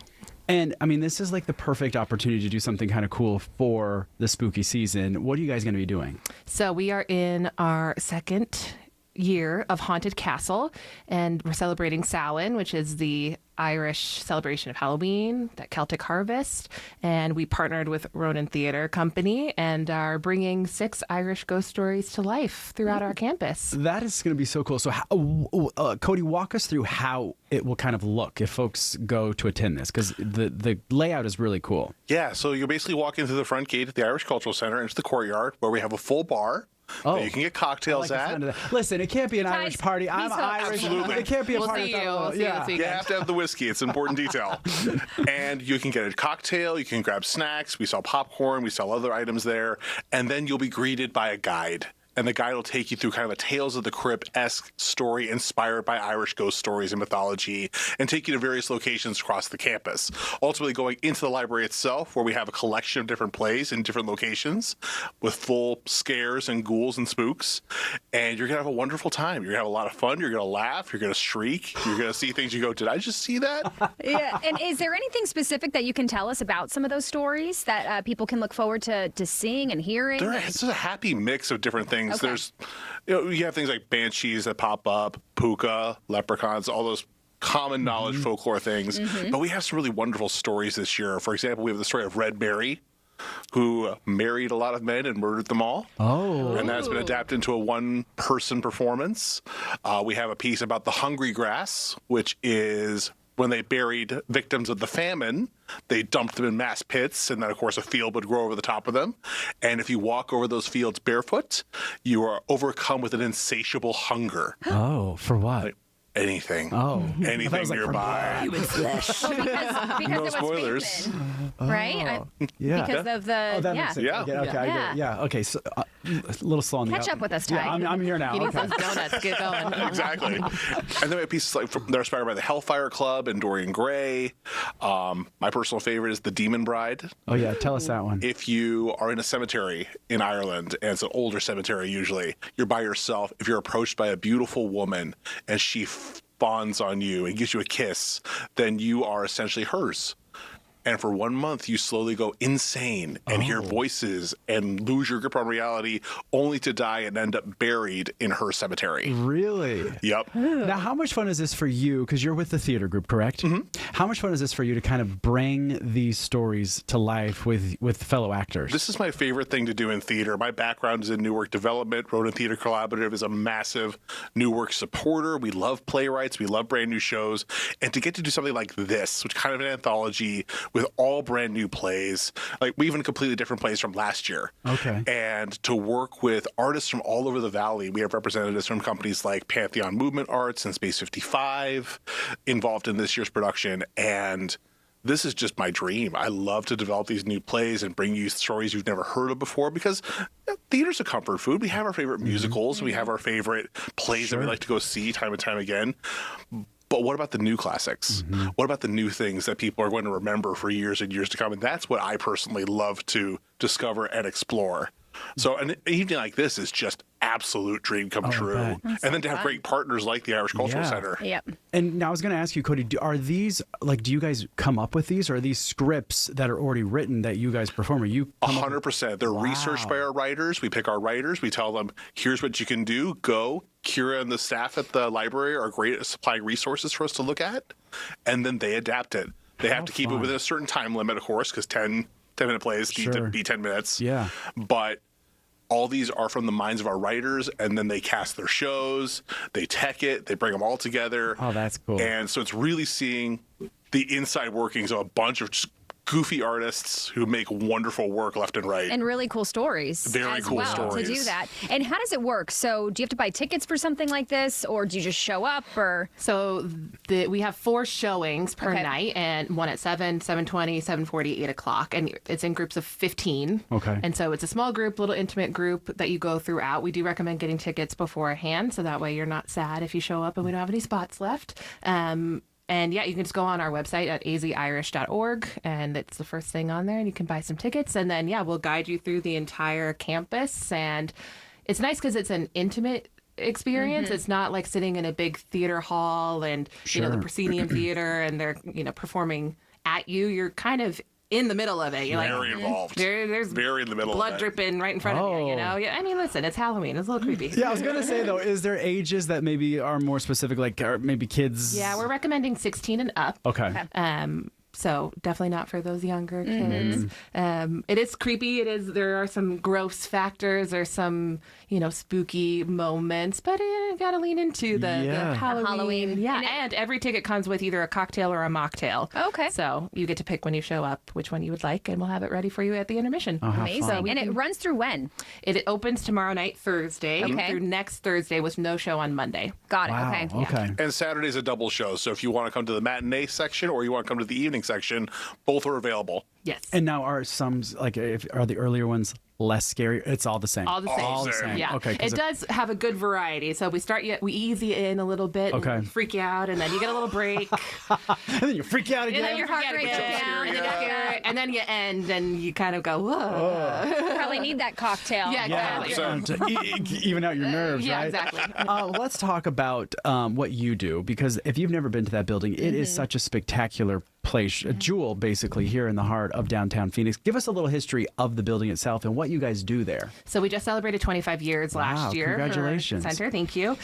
And, I mean, this is like the perfect opportunity to do something kind of cool for the spooky season. What are you guys going to be doing? So we are in our second year of Haunted Castle, and we're celebrating Samhain, which is the Irish celebration of Halloween, that Celtic harvest. And we partnered with Ronan Theatre Company and are bringing 6 Irish ghost stories to life throughout our campus. That is going to be so cool. So, Cody, walk us through how it will kind of look if folks go to attend this, because the layout is really cool. Yeah, so you're basically walking through the front gate at the Irish Cultural Center into the courtyard where we have a full bar. That you can get cocktails at. Listen, it can't be an Irish party. I'm Irish. Absolutely. It can't be a party. You have to have the whiskey. It's an important detail. And you can get a cocktail. You can grab snacks. We sell popcorn. We sell other items there. And then you'll be greeted by a guide. And the guide will take you through kind of a Tales of the Crypt-esque story inspired by Irish ghost stories and mythology, and take you to various locations across the campus. Ultimately going into the library itself, where we have a collection of different plays in different locations with full scares and ghouls and spooks. And you're going to have a wonderful time. You're going to have a lot of fun. You're going to laugh. You're going to shriek. You're going to see things you go, did I just see that? Yeah. And is there anything specific that you can tell us about some of those stories that people can look forward to seeing and hearing? It's a happy mix of different things. Okay. There's, you have things like banshees that pop up, puka, leprechauns, all those common knowledge folklore things. But we have some really wonderful stories this year. For example, we have the story of Red Mary, who married a lot of men and murdered them all. Oh. And that's been adapted into a one-person performance. We have a piece about the Hungry Grass, which is when they buried victims of the famine, they dumped them in mass pits, and then, of course, a field would grow over the top of them. And if you walk over those fields barefoot, you are overcome with an insatiable hunger. Oh, for what? Like anything. Oh. Anything nearby. Human flesh. Because No it was spoilers. right? Yeah. Because of the that makes sense. Yeah. Okay, I get it. Yeah. Okay. So a little slow on the Catch up with us, Ty. Yeah, I'm here now. You need Okay. those donuts. Get going. Exactly. And then we have pieces like they're inspired by the Hellfire Club and Dorian Gray. My personal favorite is The Demon Bride. Oh yeah, tell us that one. If you are in a cemetery in Ireland, and it's an older cemetery usually, you're by yourself. If you're approached by a beautiful woman and she fawns on you and gives you a kiss, then you are essentially hers. And for 1 month, you slowly go insane and hear voices and lose your grip on reality, only to die and end up buried in her cemetery. Really? Yep. Now, how much fun is this for you? Because you're with the theater group, correct? Mm-hmm. How much fun is this for you to kind of bring these stories to life with fellow actors? This is my favorite thing to do in theater. My background is in new work development. Ronan Theatre Collaborative is a massive new work supporter. We love playwrights. We love brand new shows. And to get to do something like this, which kind of an anthology with all brand new plays, like we even completely different plays from last year. Okay. And to work with artists from all over the valley. We have representatives from companies like Pantheon Movement Arts and Space 55 involved in this year's production. And this is just my dream. I love to develop these new plays and bring you stories you've never heard of before, because theater's a comfort food. We have our favorite musicals. We have our favorite plays that we like to go see time and time again. But what about the new classics? What about the new things that people are going to remember for years and years to come? And that's what I personally love to discover and explore. So an evening like this is just absolute dream come true. And then to have great partners like the Irish Cultural Center. Yep. And now I was going to ask you, Cody, are these, like, do you guys come up with these, or are these scripts that are already written that you guys perform? Are you 100%. They're researched by our writers. We pick our writers. We tell them, here's what you can do. Go. Ciara and the staff at the library are great at supplying resources for us to look at. And then they adapt it. They have to keep it within a certain time limit, of course, because 10-minute plays need to be 10 minutes. Yeah. But all these are from the minds of our writers, and then they cast their shows, they tech it, they bring them all together. Oh, that's cool. And so it's really seeing the inside workings of a bunch of just goofy artists who make wonderful work left and right. And really cool stories. Very as cool well stories. to do that. And how does it work? So do you have to buy tickets for something like this, or do you just show up? Or So we have 4 showings per night, and one at 7, 7:20, 7:40, 8 o'clock, and it's in groups of 15. Okay. And so it's a small group, little intimate group that you go throughout. We do recommend getting tickets beforehand, so that way you're not sad if you show up and we don't have any spots left. And yeah, you can just go on our website at azirish.org, and it's the first thing on there, and you can buy some tickets. And then, yeah, we'll guide you through the entire campus. And it's nice because it's an intimate experience. It's not like sitting in a big theater hall and, you know, the proscenium theater, and they're, you know, performing at you. You're kind of in the middle of it. You're very involved. There's very in the middle blood of it. dripping right in front of you, you know? Yeah, I mean, listen, it's Halloween. It's a little creepy. Yeah, I was going to say, though, is there ages that maybe are more specific, like or maybe kids? Yeah, we're recommending 16 and up. Okay. So definitely not for those younger kids. It is creepy. There are some gross factors. There's some, you know, spooky moments, but you got to lean into the Halloween. Yeah, and every ticket comes with either a cocktail or a mocktail. Okay. So you get to pick when you show up which one you would like, and we'll have it ready for you at the intermission. Amazing. And it runs through when? It opens tomorrow night, Thursday, through next Thursday with no show on Monday. Got it. Wow, Okay. Okay. And Saturday's a double show, so if you want to come to the matinee section or you want to come to the evening section, both are available. Yes. And now are some, like, are the earlier ones less scary? It's all the same. All the same. All the same. Yeah. Okay. It does have a good variety. So we ease you in a little bit. Okay. And freak you out, and then you get a little break. And then you freak out again. And then your heart rate goes down, and then you end, and you kind of go, whoa. Probably need that cocktail. Yeah, exactly. To even out your nerves, Yeah, right? exactly. Let's talk about what you do, because if you've never been to that building, it is such a spectacular place, a jewel basically here in the heart of downtown Phoenix. Give us a little history of the building itself and what you guys do there. So we just celebrated 25 years last year. Congratulations. For Center. Thank you.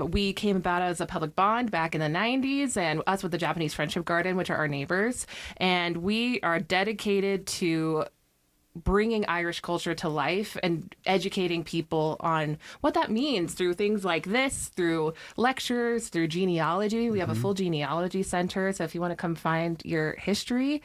We came about as a public bond back in the 90s, and us with the Japanese Friendship Garden, which are our neighbors. And we are dedicated to bringing Irish culture to life and educating people on what that means through things like this, through lectures, through genealogy. We have a full genealogy center. So if you want to come find your history,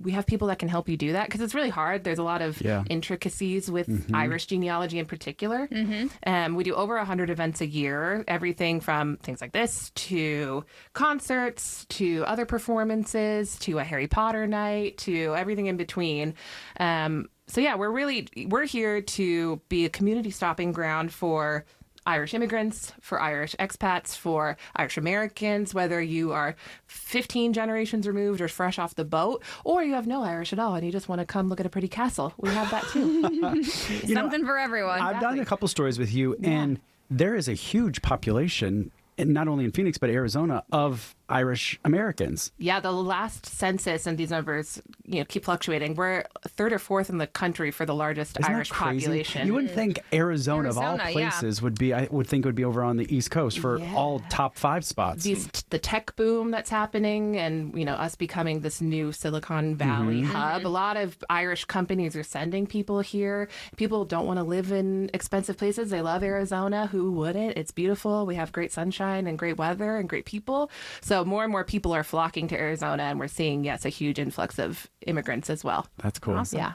we have people that can help you do that, because it's really hard. There's a lot of intricacies with Irish genealogy in particular. We do over 100 events a year, everything from things like this to concerts to other performances to a Harry Potter night to everything in between. So yeah, we're here to be a community stopping ground for Irish immigrants, for Irish expats, for Irish Americans, whether you are 15 generations removed or fresh off the boat, or you have no Irish at all and you just want to come look at a pretty castle. We have that too. Something for everyone. I've done a couple stories with you, and there is a huge population, not only in Phoenix, but Arizona, of Irish Americans. Yeah, the last census, and these numbers, keep fluctuating. We're third or fourth in the country for the largest Isn't Irish that crazy? population. You wouldn't think Arizona of all places would be. I would think it would be over on the East Coast for all top 5 spots. The tech boom that's happening, and us becoming this new Silicon Valley hub. A lot of Irish companies are sending people here. People don't want to live in expensive places. They love Arizona. Who wouldn't? It's beautiful. We have great sunshine and great weather and great people. So more and more people are flocking to Arizona, and we're seeing, a huge influx of immigrants as well. That's cool. Awesome. Yeah.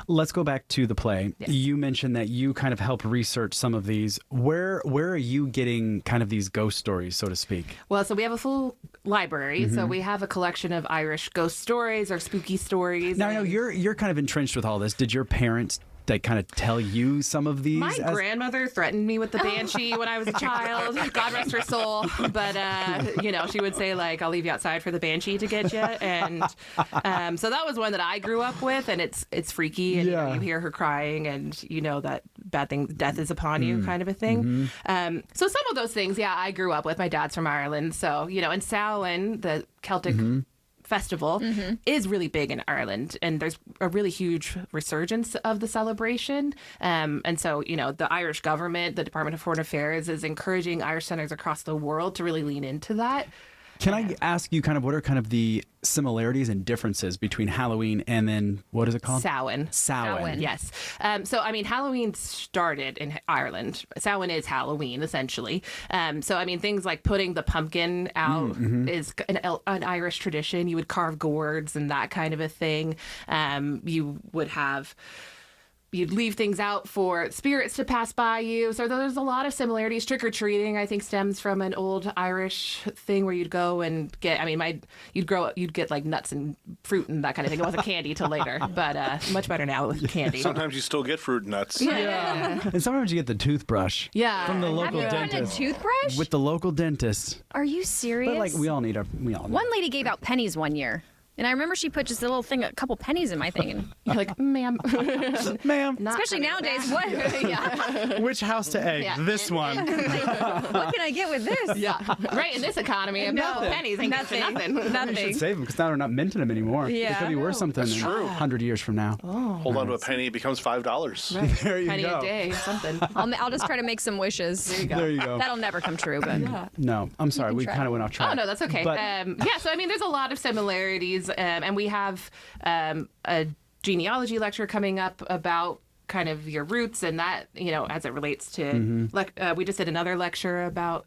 Let's go back to the play. Yes. You mentioned that you kind of help research some of these. Where are you getting kind of these ghost stories, so to speak? Well, so we have a full library. So we have a collection of Irish ghost stories or spooky stories. Now, I know you're kind of entrenched with all this. Did your parents kind of tell you some of these? My grandmother threatened me with the banshee when I was a child. God rest her soul. But, she would say, I'll leave you outside for the banshee to get you. And so that was one that I grew up with, and it's freaky. And you hear her crying, and that bad thing, death is upon you kind of a thing. So some of those things, I grew up with. My dad's from Ireland. So, and Samhain, the Celtic festival is really big in Ireland, and there's a really huge resurgence of the celebration. And so, the Irish government, the Department of Foreign Affairs, is encouraging Irish centers across the world to really lean into that. Can I ask you kind of what are kind of the similarities and differences between Halloween and then what is it called? Samhain. Samhain. Yes. So, I mean, Halloween started in Ireland. Samhain is Halloween, essentially. So, I mean, things like putting the pumpkin out is an Irish tradition. You would carve gourds and that kind of a thing. You'd leave things out for spirits to pass by you. So there's a lot of similarities. Trick-or-treating, I think, stems from an old Irish thing where you'd go and get, you'd get like nuts and fruit and that kind of thing. It wasn't candy till later, but much better now with candy. Sometimes you still get fruit and nuts. Yeah. And sometimes you get the toothbrush. Yeah. From the local Have you gotten a dentist. toothbrush? With the local dentist. Are you serious? But like we all need. One lady gave out pennies one year. And I remember she put just a little thing, a couple pennies in my thing. And you're like, ma'am. Ma'am. Especially nowadays. What? Yeah. Which house to egg? Yeah. This one. What can I get with this? Yeah. Right in this economy, a couple pennies ain't good for nothing. You should save them because now they're not minting them anymore. Yeah. They could be worth something That's true. 100 years from now. Oh. Hold on to a penny, it becomes $5. Right. There you penny go. a day, something. I'll just try to make some wishes. There you go. There you go. That'll never come true, but No, I'm sorry. We kind of went off track. Oh, no, that's okay. But, So, I mean, there's a lot of similarities, and we have a genealogy lecture coming up about kind of your roots and that, as it relates to, we just did another lecture about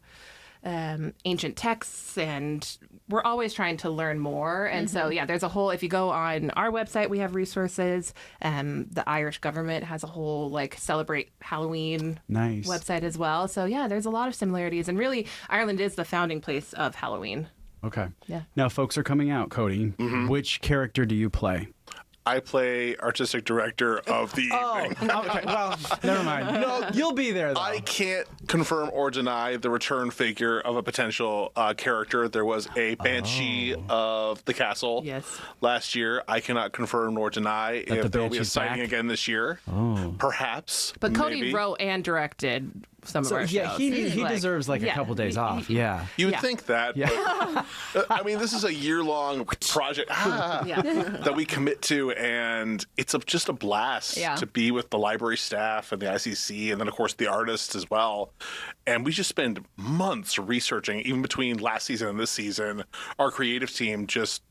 ancient texts, and we're always trying to learn more. And so, there's a whole, if you go on our website, we have resources. The Irish government has a whole celebrate Halloween website as well. So there's a lot of similarities, and really Ireland is the founding place of Halloween. Okay. Yeah. Now, folks are coming out, Cody. Which character do you play? I play artistic director of the evening. Okay, well, never mind. No, you'll be there, though. I can't confirm or deny the return figure of a potential character. There was a Banshee of the castle last year. I cannot confirm nor deny That if the there will be a Banshee's sighting back? again this year. Perhaps. But Cody maybe. wrote and directed some of our shows. Yeah, he deserves a couple days off. Yeah. You would think that. Yeah. But, I mean, this is a year-long project that we commit to, and it's just a blast to be with the library staff and the ICC, and then, of course, the artists as well. And we just spend months researching, even between last season and this season. Our creative team just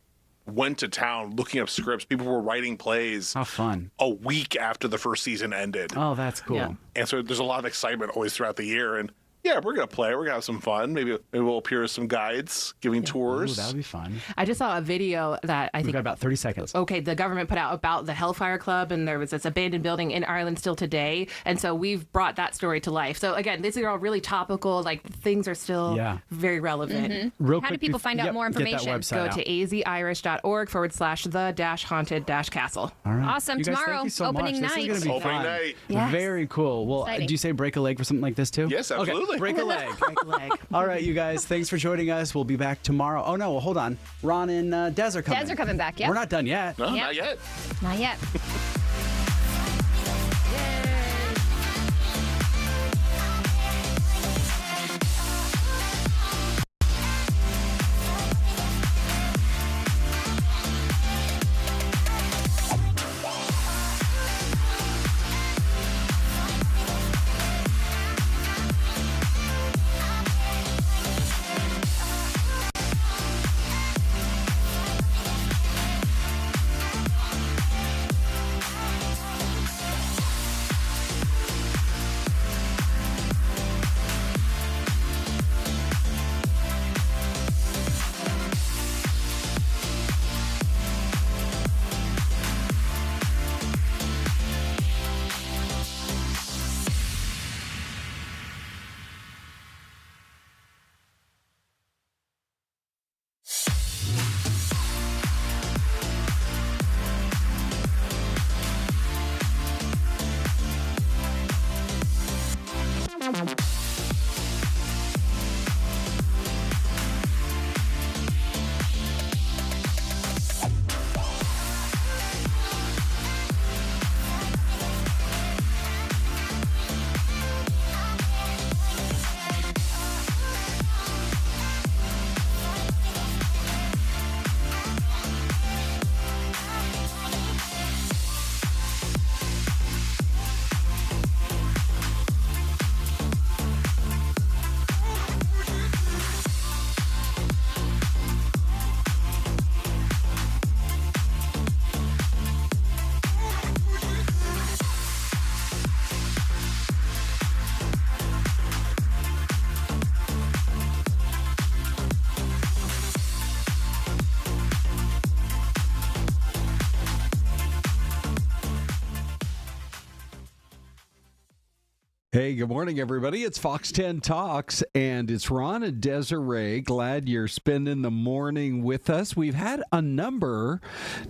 went to town looking up scripts. People were writing plays. How fun. A week after the first season ended. Oh, that's cool. Yeah. And so there's a lot of excitement always throughout the year. And yeah, we're going to play. We're going to have some fun. Maybe we'll appear as some guides giving tours. Ooh, that would be fun. I just saw a video that I We've think got about 30 seconds. Okay, the government put out about the Hellfire Club, and there was this abandoned building in Ireland still today, and so we've brought that story to life. So again, these are all really topical, things are still very relevant. Real how do quick people find out more information? Get that website Go out. to azirish.org/the-haunted-castle. All right. Awesome. You guys, Tomorrow, thank you so opening much. night. This is going to be Opening fun. night. Yes. Very cool. Well, Exciting. do you say break a leg for something like this too? Yes, absolutely. Okay, break a leg. All right, you guys, thanks for joining us. We'll be back tomorrow. Oh, no, well, hold on. Ron and Des are coming. Des are coming back, yeah. We're not done yet. No, not yet. Not yet. Hey, good morning, everybody. It's Fox 10 Talks, and it's Ron and Desiree. Glad you're spending the morning with us. We've had a number,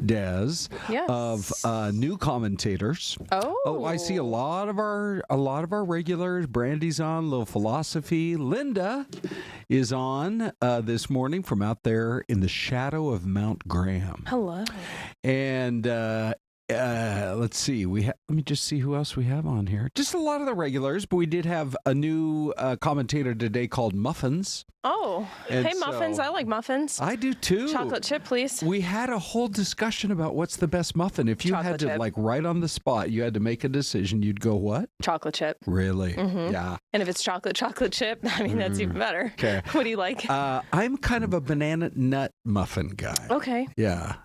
Des, of new commentators. Oh, I see a lot of our regulars. Brandy's on, Little Philosophy. Linda is on this morning from out there in the shadow of Mount Graham. Hello. And let's see. Let me just see who else we have on here. Just a lot of the regulars, but we did have a new commentator today called Muffins. Oh, And hey, muffins. so- I like muffins. I do too. Chocolate chip, please. We had a whole discussion about what's the best muffin. If you had Chocolate to, chip. like, right on the spot, you had to make a decision, you'd go what? Chocolate chip. Really? Mhm. Yeah. And if it's chocolate chip, I mean, that's even better. Okay. What do you like? I'm kind of a banana nut muffin guy. Okay. Yeah.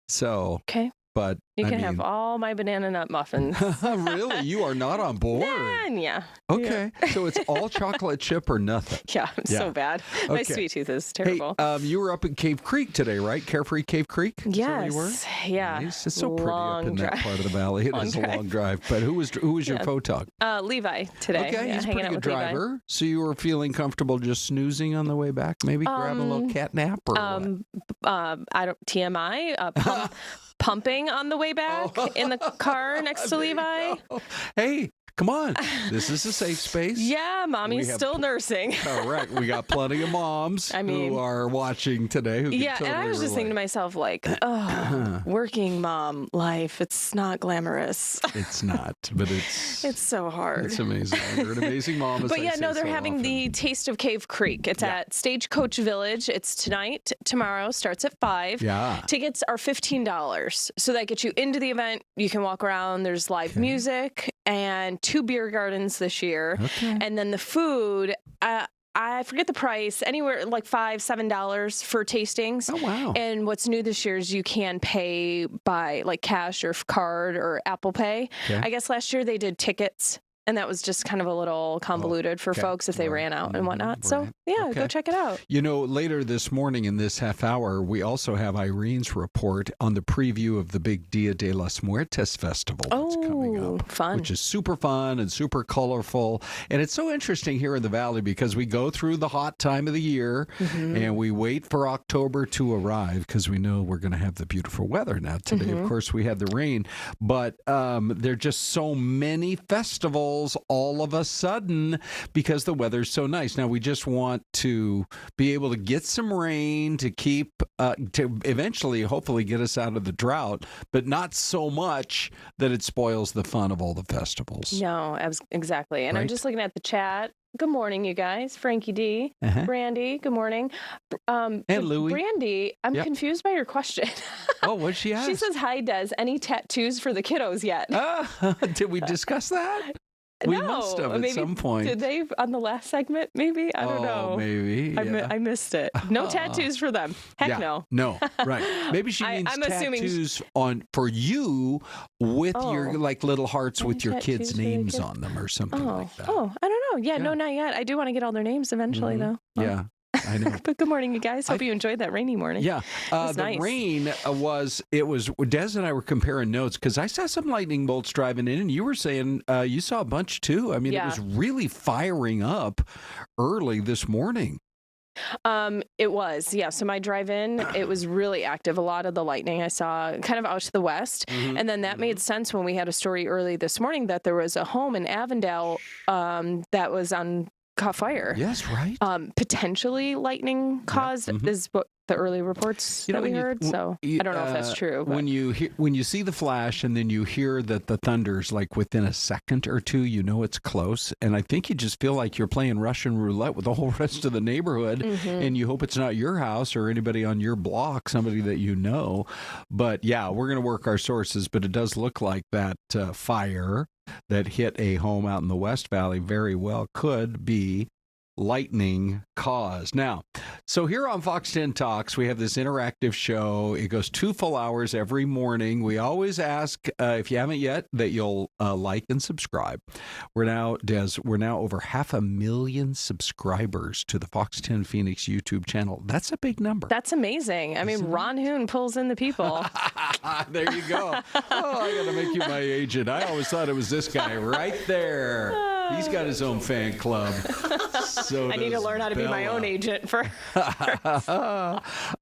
So. Okay. But You I can mean, have all my banana nut muffins. Really? You are not on board? Yeah. Okay. So it's all chocolate chip or nothing? Yeah, I'm so bad. My Okay. sweet tooth is terrible. Hey, you were up at Cave Creek today, right? Carefree Cave Creek? Is that where you were? Yes. Yeah. Nice. It's so pretty Long up in that drive. part of the valley. It Long is a drive. long drive. But who was your Yeah. photog? Levi today. Okay, Yeah, he's a hanging pretty out good with Levi. driver. So you were feeling comfortable just snoozing on the way back? Maybe grab a little cat nap or what? I don't TMI. Pumping on the way back in the car next to Levi. Hey, come on. This is a safe space. Yeah, mommy's We have- still nursing. Correct. We got plenty of moms mean- who are watching today who can Yeah, totally and I was just thinking to myself, like, oh, working mom life, it's not glamorous. It's not, but It's so hard. It's amazing. You're an amazing mom. As But I yeah, say no, they're so having often. the Taste of Cave Creek. It's at Stagecoach Village. It's tonight, tomorrow, starts at 5. Yeah. Tickets are $15. So that gets you into the event. You can walk around. There's live music and 2 beer gardens this year. Okay. And then the food, I forget the price, anywhere like $5, $7 for tastings. Oh, wow. And what's new this year is you can pay by like cash or card or Apple Pay. Okay. I guess last year they did tickets. And that was just kind of a little convoluted for okay. folks if they ran out and whatnot. So, Right. yeah, Okay. go check it out. You know, later this morning in this half hour, we also have Irene's report on the preview of the big Dia de las Muertes festival that's coming up. Fun. Which is super fun and super colorful. And it's so interesting here in the Valley because we go through the hot time of the year and we wait for October to arrive because we know we're going to have the beautiful weather. Now, today, of course, we had the rain, but there are just so many festivals all of a sudden because the weather's so nice. Now, we just want to be able to get some rain to keep, to eventually, hopefully, get us out of the drought, but not so much that it spoils the fun of all the festivals. No, exactly. And I'm Right? just looking at the chat. Good morning, you guys. Frankie D, Brandy, good morning. And Louie. Brandy, I'm Yep. confused by your question. Oh, what'd she ask? She says, hi, Des. Any tattoos for the kiddos yet? Did we discuss that? We no, must have at maybe, some point. Did they on the last segment? Maybe I don't know. Oh, maybe. Yeah. I missed it. No tattoos for them. Heck Yeah. no. No, right. Maybe she means I'm assuming- tattoos for you with your like little hearts Any with your tattoos kids' for the names kids? on them or something like that. Oh, I don't know. Yeah, Yeah. no, not yet. I do want to get all their names eventually, though. Yeah, I know. But good morning, you guys. Hope you enjoyed that rainy morning. Yeah, was the nice. rain was Des and I were comparing notes because I saw some lightning bolts driving in, and you were saying you saw a bunch too. I mean, Yeah. it was really firing up early this morning. It was, yeah. So my drive-in, it was really active. A lot of the lightning I saw kind of out to the west. And then that made sense when we had a story early this morning that there was a home in Avondale that was caught fire. Yes, right. Potentially lightning caused is what the early reports that we heard. So I don't know if that's true. But. When you see the flash and then you hear that the thunder's like within a second or two, you know it's close. And I think you just feel like you're playing Russian roulette with the whole rest of the neighborhood, and you hope it's not your house or anybody on your block, somebody that you know. But yeah, we're going to work our sources, but it does look like that fire that hit a home out in the West Valley very well could be lightning caused. Now, so here on Fox 10 Talks, we have this interactive show. It goes 2 full hours every morning. We always ask, if you haven't yet, that you'll like and subscribe. We're now, Des, over 500,000 subscribers to the Fox 10 Phoenix YouTube channel. That's a big number. That's amazing. I mean, Ron Hoon pulls in the people. There you go. Oh, I got to make you my agent. I always thought it was this guy right there. He's got his own fan club. So I need to learn how to be my own agent for.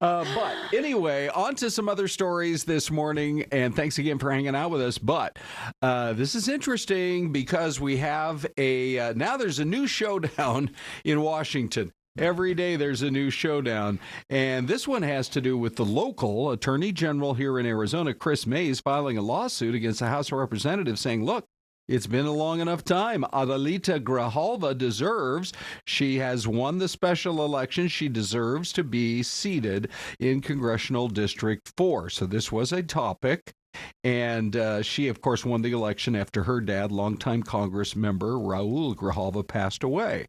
But anyway, on to some other stories this morning, and thanks again for hanging out with us. But this is interesting because we have now there's a new showdown in Washington. Every day there's a new showdown, and this one has to do with the local attorney general here in Arizona, Chris Mays, filing a lawsuit against the House of Representatives saying, look, it's been a long enough time. Adelita Grijalva deserves, she has won the special election. She deserves to be seated in Congressional District 4. So this was a topic. And she, of course, won the election after her dad, longtime Congress member Raul Grijalva, passed away.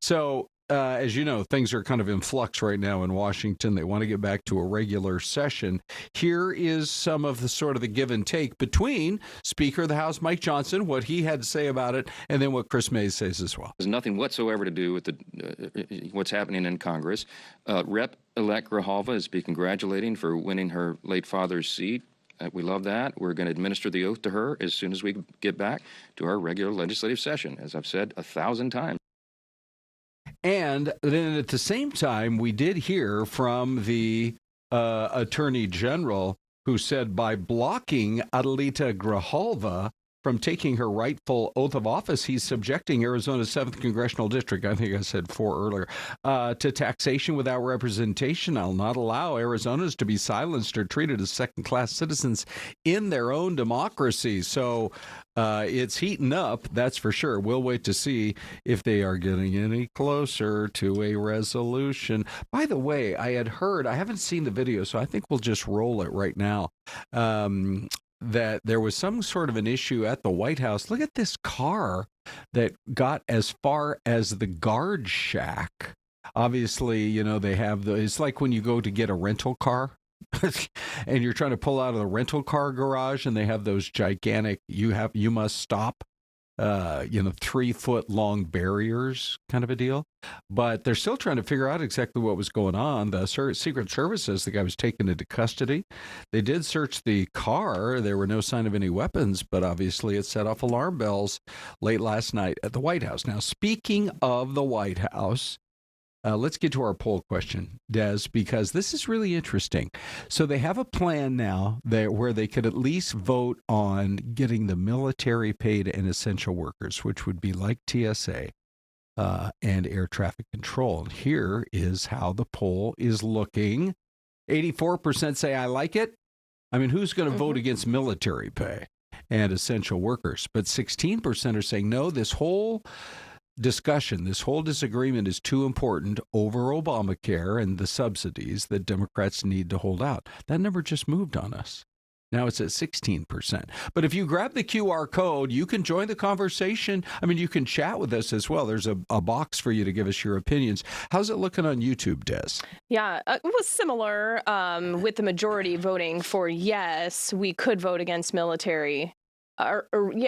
So as you know, things are kind of in flux right now in Washington. They want to get back to a regular session. Here is some of the sort of the give and take between Speaker of the House Mike Johnson, what he had to say about it, and then what Chris Mays says as well. There's nothing whatsoever to do with what's happening in Congress. Rep-elect Grijalva is to be congratulating for winning her late father's seat. We love that. We're going to administer the oath to her as soon as we get back to our regular legislative session, as I've said 1,000 times. And then at the same time, we did hear from the Attorney General who said by blocking Adelita Grijalva from taking her rightful oath of office, he's subjecting Arizona's 7th Congressional District, I think I said 4 earlier, to taxation without representation. I'll not allow Arizonans to be silenced or treated as second-class citizens in their own democracy. So it's heating up, that's for sure. We'll wait to see if they are getting any closer to a resolution. By the way, I had heard, I haven't seen the video, so I think we'll just roll it right now. That there was some sort of an issue at the White House. Look at this car that got as far as the guard shack. Obviously, you know, they have it's like when you go to get a rental car and you're trying to pull out of the rental car garage and they have those gigantic, you must stop, 3-foot long barriers kind of a deal. But they're still trying to figure out exactly what was going on. The Secret Service says the guy was taken into custody. They did search the car. There were no sign of any weapons, but obviously it set off alarm bells late last night at the White House. Now, speaking of the White House, let's get to our poll question, Des, because this is really interesting. So they have a plan now where they could at least vote on getting the military paid and essential workers, which would be like TSA and air traffic control. And here is how the poll is looking. 84% say I like it. I mean, who's going to vote against military pay and essential workers? But 16% are saying no, this whole discussion, this whole disagreement is too important over Obamacare and the subsidies that Democrats need to hold out. That number just moved on us. Now it's at 16%. But if you grab the QR code, you can join the conversation. I mean, you can chat with us as well. There's a box for you to give us your opinions. How's it looking on YouTube, Des? Yeah, it was similar with the majority voting for yes, we could vote against military.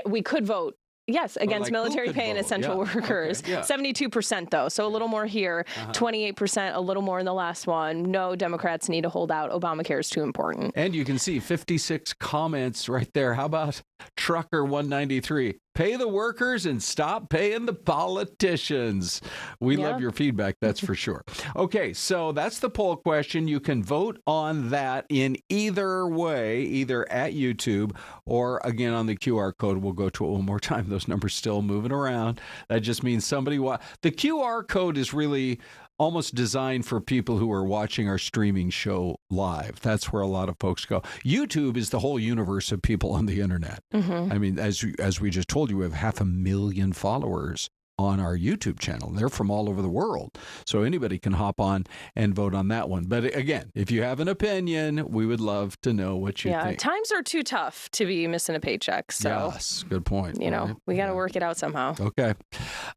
We could vote yes, against military pay and essential workers. Okay, 72% though, so a little more here. 28%, a little more in the last one. No, Democrats need to hold out. Obamacare is too important. And you can see 56 comments right there. How about Trucker 193? Pay the workers and stop paying the politicians. We love your feedback, that's for sure. Okay, so that's the poll question. You can vote on that in either way, either at YouTube or again on the QR code. We'll go to it one more time. Those numbers still moving around. That just means somebody the QR code is really almost designed for people who are watching our streaming show live. That's where a lot of folks go. YouTube is the whole universe of people on the internet. I mean, as we just told you, we have 500,000 followers on our YouTube channel. They're from all over the world. So anybody can hop on and vote on that one. But again, if you have an opinion, we would love to know what you think. Yeah, times are too tough to be missing a paycheck. So, yes, good point. You know, we got to work it out somehow. Okay.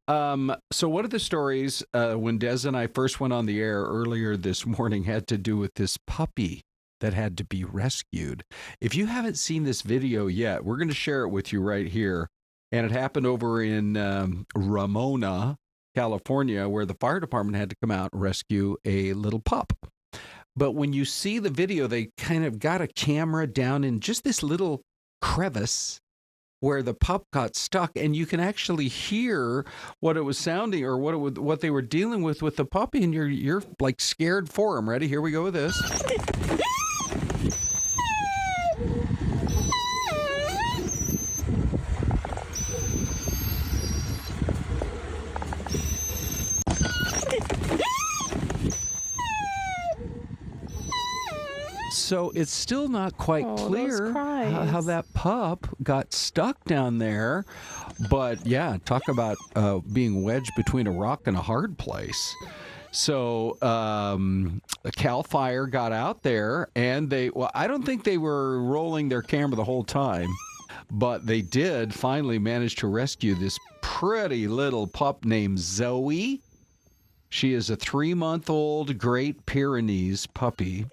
So one of the stories when Des and I first went on the air earlier this morning had to do with this puppy that had to be rescued. If you haven't seen this video yet, we're going to share it with you right here. And it happened over in Ramona, California, where the fire department had to come out and rescue a little pup. But when you see the video, they kind of got a camera down in just this little crevice where the pup got stuck, and you can actually hear what it was sounding or what they were dealing with the puppy, and you're like scared for him. Ready? Here we go with this. So it's still not quite clear how that pup got stuck down there. But yeah, talk about being wedged between a rock and a hard place. So Cal Fire got out there, and I don't think they were rolling their camera the whole time, but they did finally manage to rescue this pretty little pup named Zoe. She is a 3-month-old Great Pyrenees puppy.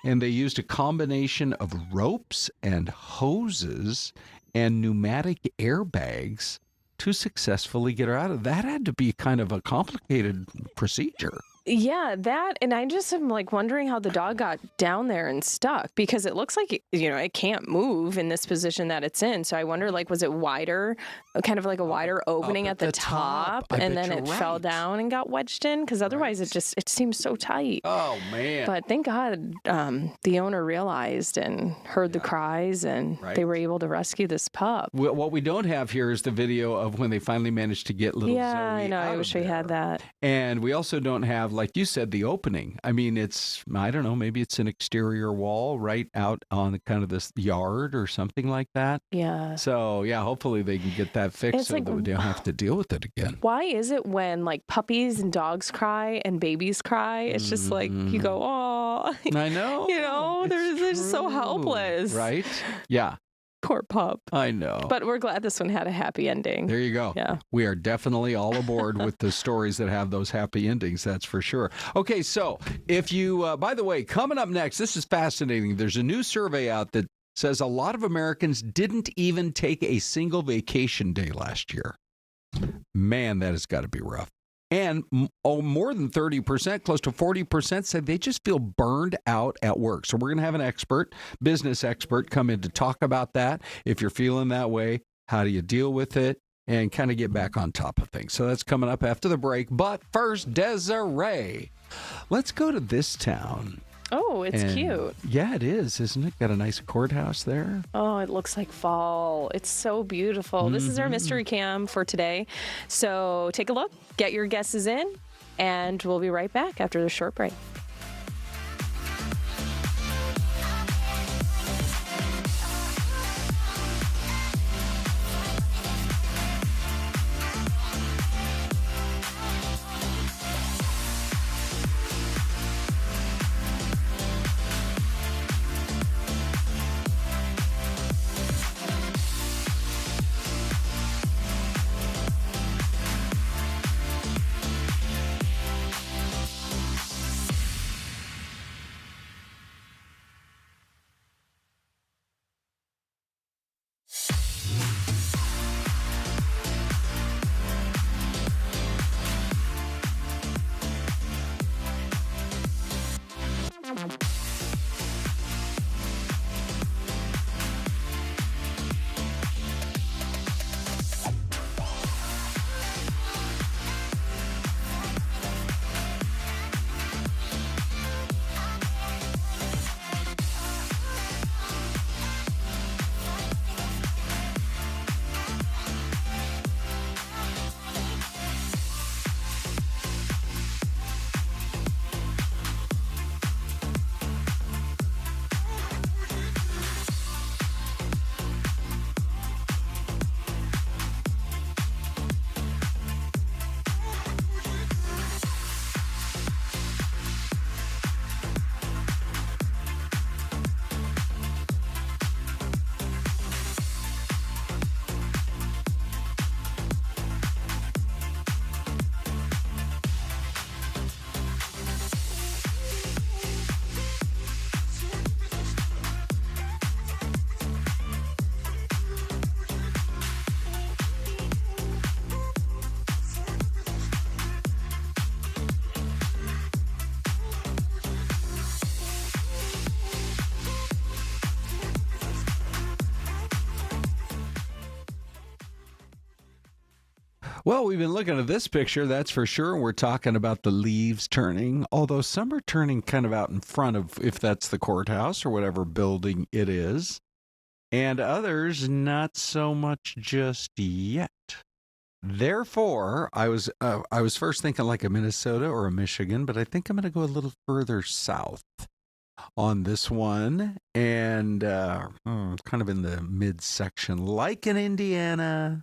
And they used a combination of ropes and hoses and pneumatic airbags to successfully get her out of that. Had to be kind of a complicated procedure. Yeah, that, and I just am like wondering how the dog got down there and stuck, because it looks like, it can't move in this position that it's in. So I wonder, like, was it wider, kind of like a wider opening at the top, and then it fell down and got wedged in? Because otherwise it seems so tight. Oh, man. But thank God the owner realized and heard the cries, and they were able to rescue this pup. What we don't have here is the video of when they finally managed to get little Zoe I know. I wish we had that. And we also don't have, like you said, the opening. I mean, I don't know, maybe it's an exterior wall right out on kind of this yard or something like that. Yeah. So, yeah, hopefully they can get that fixed so that we don't have to deal with it again. Why is it when, like, puppies and dogs cry and babies cry, it's just like you go, oh. I know. They're just so helpless. Right? Yeah. Poor pup. I know. But we're glad this one had a happy ending. There you go. Yeah. We are definitely all aboard with the stories that have those happy endings, that's for sure. Okay, so if you, by the way, coming up next, this is fascinating. There's a new survey out that says a lot of Americans didn't even take a single vacation day last year. Man, that has got to be rough. And more than 30%, close to 40% said they just feel burned out at work. So we're going to have an business expert, come in to talk about that. If you're feeling that way, how do you deal with it and kind of get back on top of things? So that's coming up after the break. But first, Desiree, let's go to this town. Oh, it's cute. Yeah, it is, isn't it? Got a nice courthouse there. Oh, it looks like fall. It's so beautiful. Mm-hmm. This is our mystery cam for today. So take a look, get your guesses in, and we'll be right back after the short break. Well, we've been looking at this picture, that's for sure. And we're talking about the leaves turning, although some are turning kind of out in front of, if that's the courthouse or whatever building it is, and others not so much just yet. Therefore, I was first thinking like a Minnesota or a Michigan, but I think I'm going to go a little further south on this one, and kind of in the midsection, like in Indiana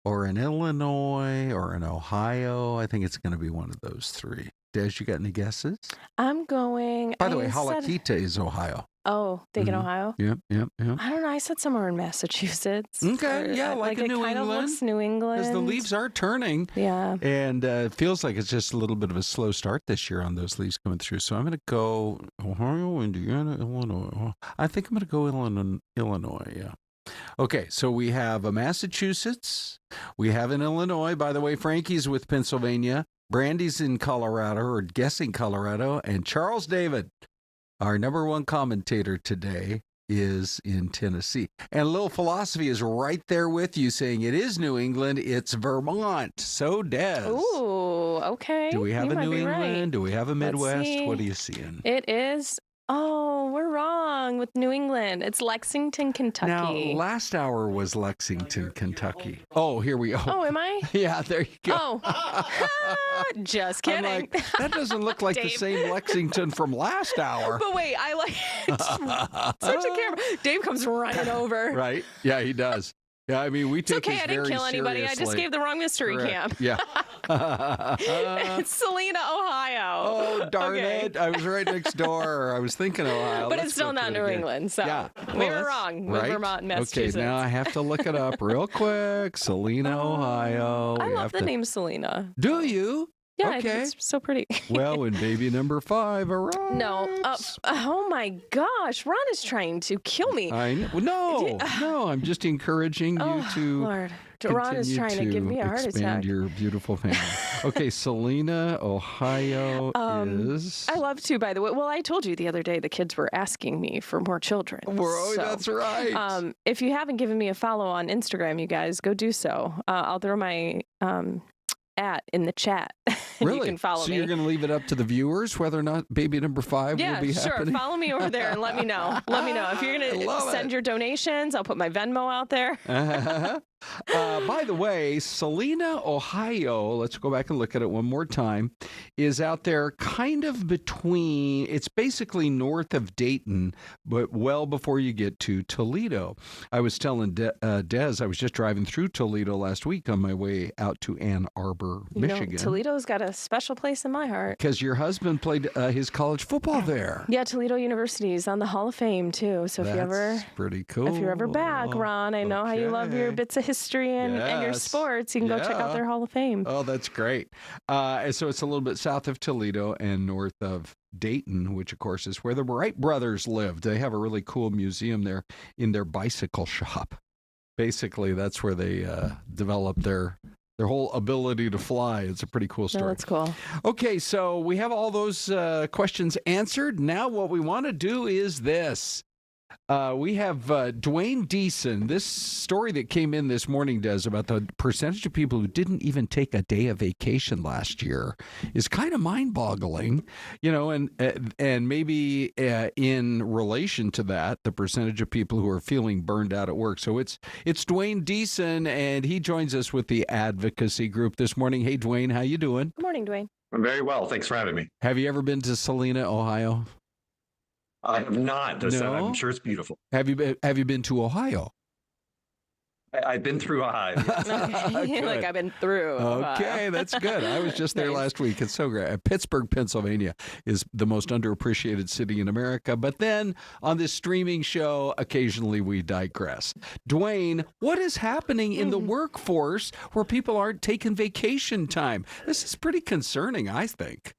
or in Illinois or in Ohio. I think it's going to be one of those three. Des, you got any guesses? I'm going. By the way, Halakita is Ohio. Oh, thinking Ohio? Yep. I don't know. I said somewhere in Massachusetts. Okay, yeah, like in it New kind England. Of looks New England. Because the leaves are turning. Yeah. And it feels like it's just a little bit of a slow start this year on those leaves coming through. So I'm going to go Ohio, Indiana, Illinois. I think I'm going to go Illinois, yeah. Okay, so we have a Massachusetts. We have in Illinois. By the way, Frankie's with Pennsylvania. Brandy's in Colorado, or guessing Colorado. And Charles David, our number one commentator today, is in Tennessee. And Little Philosophy is right there with you, saying it is New England, it's Vermont. So, Des. Ooh, okay. Do we have You a might New be England? right. Do we have a Let's Midwest? see. What are you seeing? It is. Oh, we're wrong with New England. It's Lexington, Kentucky. Now, last hour was Lexington, Kentucky. Oh, here we go. Oh, am I? Yeah, there you go. Oh, just I'm kidding. like, that doesn't look like the Dave. same Lexington from last hour. But wait, I like such a camera. Dave comes running over. Right? Yeah, he does. Yeah, I mean, we It's take okay. this I didn't very kill anybody. I just seriously. gave the wrong mystery Correct. camp. Yeah. It's Salina, Ohio. Oh, darn Okay. it. I was right next door. I was thinking Ohio. But Let's it's still go not through New it again. England. So Yeah. we Well, were that's wrong with right. Vermont and Massachusetts. Okay, now I have to look it up real quick. Salina, Ohio. I We love have the to- name Selena. Do you? Yeah, I Okay. think it's so pretty. Well, when baby number 5 arrives. No. Oh my gosh. Ron is trying to kill me. I know. No, I'm just encouraging you to Lord. Ron is continue trying to give me a heart expand attack. your beautiful family. Okay, Salina, Ohio is. I love to, by the way. Well, I told you the other day the kids were asking me for more children. Oh, that's right. If you haven't given me a follow on Instagram, you guys, go do so. I'll throw my at in the chat. Really? You can follow so me. you're going to leave it up to the viewers whether or not baby number 5 Yeah, will be sure. happening? Follow me over there and let me know. Let me know. If you're going to send your donations, I'll put my Venmo out there. By the way, Salina, Ohio, let's go back and look at it one more time, is out there kind of between, it's basically north of Dayton, but well before you get to Toledo. I was telling Des, I was just driving through Toledo last week on my way out to Ann Arbor, Michigan. Toledo's got a special place in my heart. Because your husband played his college football there. Yeah, Toledo University is on the Hall of Fame, too. So if you ever... That's pretty cool. If you're ever back, Ron, I know how you love your bits of history and your Yes. sports. You can go check out Yeah. their Hall of Fame. Oh, that's great. And so it's a little bit south of Toledo and north of Dayton, which, of course, is where the Wright brothers lived. They have a really cool museum there in their bicycle shop. Basically, that's where they developed their whole ability to fly. It's a pretty cool story. No, that's cool. Okay, so we have all those questions answered. Now what we want to do is this. We have Duane Deason. This story that came in this morning, Des, about the percentage of people who didn't even take a day of vacation last year is kind of mind-boggling, you know, and maybe in relation to that, the percentage of people who are feeling burned out at work. So it's Duane Deason, and he joins us with the advocacy group this morning. Hey, Duane, how you doing? Good morning, Duane. I'm very well. Thanks for having me. Have you ever been to Salina, Ohio? I have not. No? I'm sure it's beautiful. Have you been to Ohio? I've been through Ohio. Okay. Like I've been through. Okay, that's good. I was just there last week. It's so great. Pittsburgh, Pennsylvania is the most underappreciated city in America. But then on this streaming show, occasionally we digress. Duane, what is happening in the workforce where people aren't taking vacation time? This is pretty concerning, I think.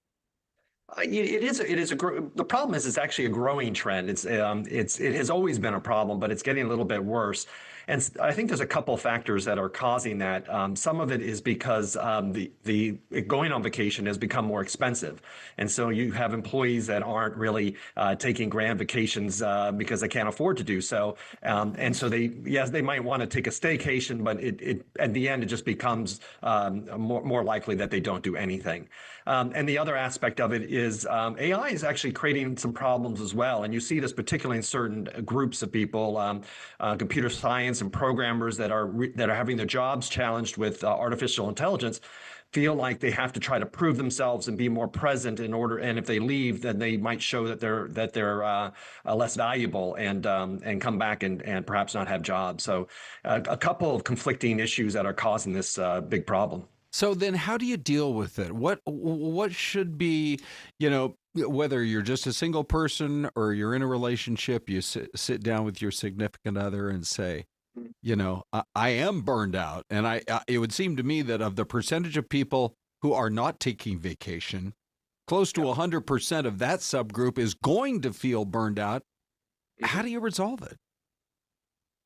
It is. The problem is it's actually a growing trend. It has always been a problem, but it's getting a little bit worse. And I think there's a couple factors that are causing that. Some of it is because the going on vacation has become more expensive. And so you have employees that aren't really taking grand vacations because they can't afford to do so. And so they might want to take a staycation, but at the end, it just becomes more likely that they don't do anything. And the other aspect of it is AI is actually creating some problems as well. And you see this particularly in certain groups of people, computer science and programmers that are having their jobs challenged with artificial intelligence, feel like they have to try to prove themselves and be more present in order. And if they leave, then they might show that they're less valuable and come back and perhaps not have jobs. So a couple of conflicting issues that are causing this big problem. So then how do you deal with it? What should be, whether you're just a single person or you're in a relationship, you sit down with your significant other and say, I am burned out. And it would seem to me that of the percentage of people who are not taking vacation, close to 100% of that subgroup is going to feel burned out. How do you resolve it?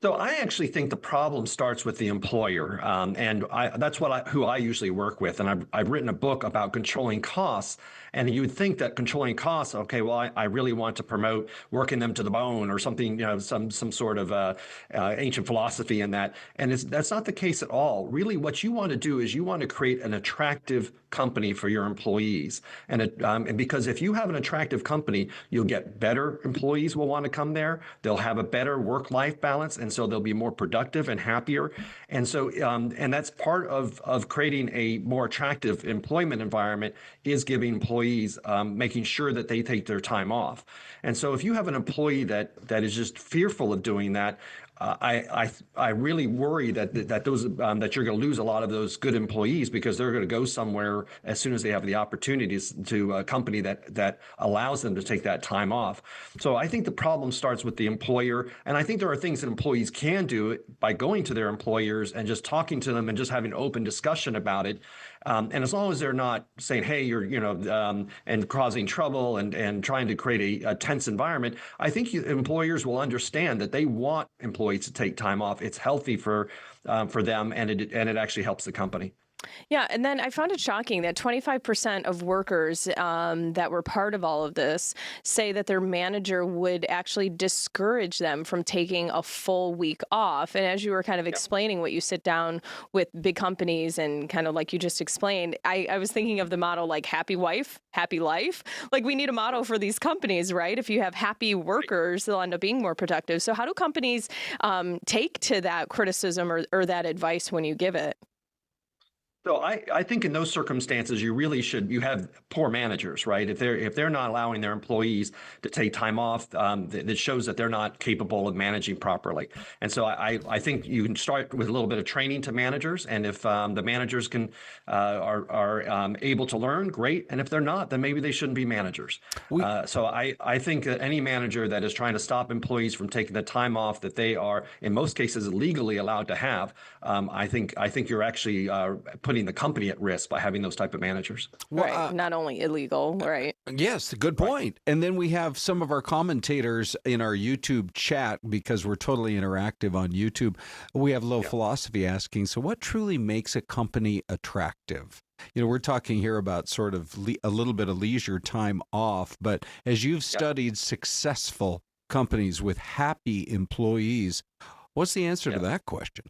So I actually think the problem starts with the employer, and that's who I usually work with. And I've written a book about controlling costs. And you would think that controlling costs, okay, well, I really want to promote working them to the bone or something, some sort of ancient philosophy in that. And that's not the case at all. Really, what you want to do is you want to create an attractive company for your employees. And because if you have an attractive company, you'll get better employees will want to come there. They'll have a better work-life balance. And so they'll be more productive and happier. And so, and that's part of creating a more attractive employment environment is giving employees, making sure that they take their time off. And so if you have an employee that is just fearful of doing that, I really worry that you're going to lose a lot of those good employees because they're going to go somewhere as soon as they have the opportunities to a company that allows them to take that time off. So I think the problem starts with the employer, and I think there are things that employees can do by going to their employers and just talking to them and just having open discussion about it. And as long as they're not saying, hey, you're, and causing trouble and trying to create a tense environment, I think employers will understand that they want employees to take time off. It's healthy for them, and it actually helps the company. Yeah, and then I found it shocking that 25% of workers that were part of all of this say that their manager would actually discourage them from taking a full week off. And as you were kind of explaining what you sit down with big companies and kind of like you just explained, I was thinking of the motto like happy wife, happy life. Like we need a motto for these companies, right? If you have happy workers, they'll end up being more productive. So how do companies take to that criticism or that advice when you give it? So I think in those circumstances, you have poor managers, right? If they're not allowing their employees to take time off, that shows that they're not capable of managing properly. And so I think you can start with a little bit of training to managers. And if the managers are able to learn, great. And if they're not, then maybe they shouldn't be managers. So I think that any manager that is trying to stop employees from taking the time off that they are, in most cases, legally allowed to have, I think you're actually putting the company at risk by having those type of managers. Right. Not only illegal, right. Yes, good point. And then we have some of our commentators in our YouTube chat because we're totally interactive on YouTube. We have Low Philosophy asking, so what truly makes a company attractive? We're talking here about sort of a little bit of leisure time off, but as you've studied successful companies with happy employees, what's the answer to that question?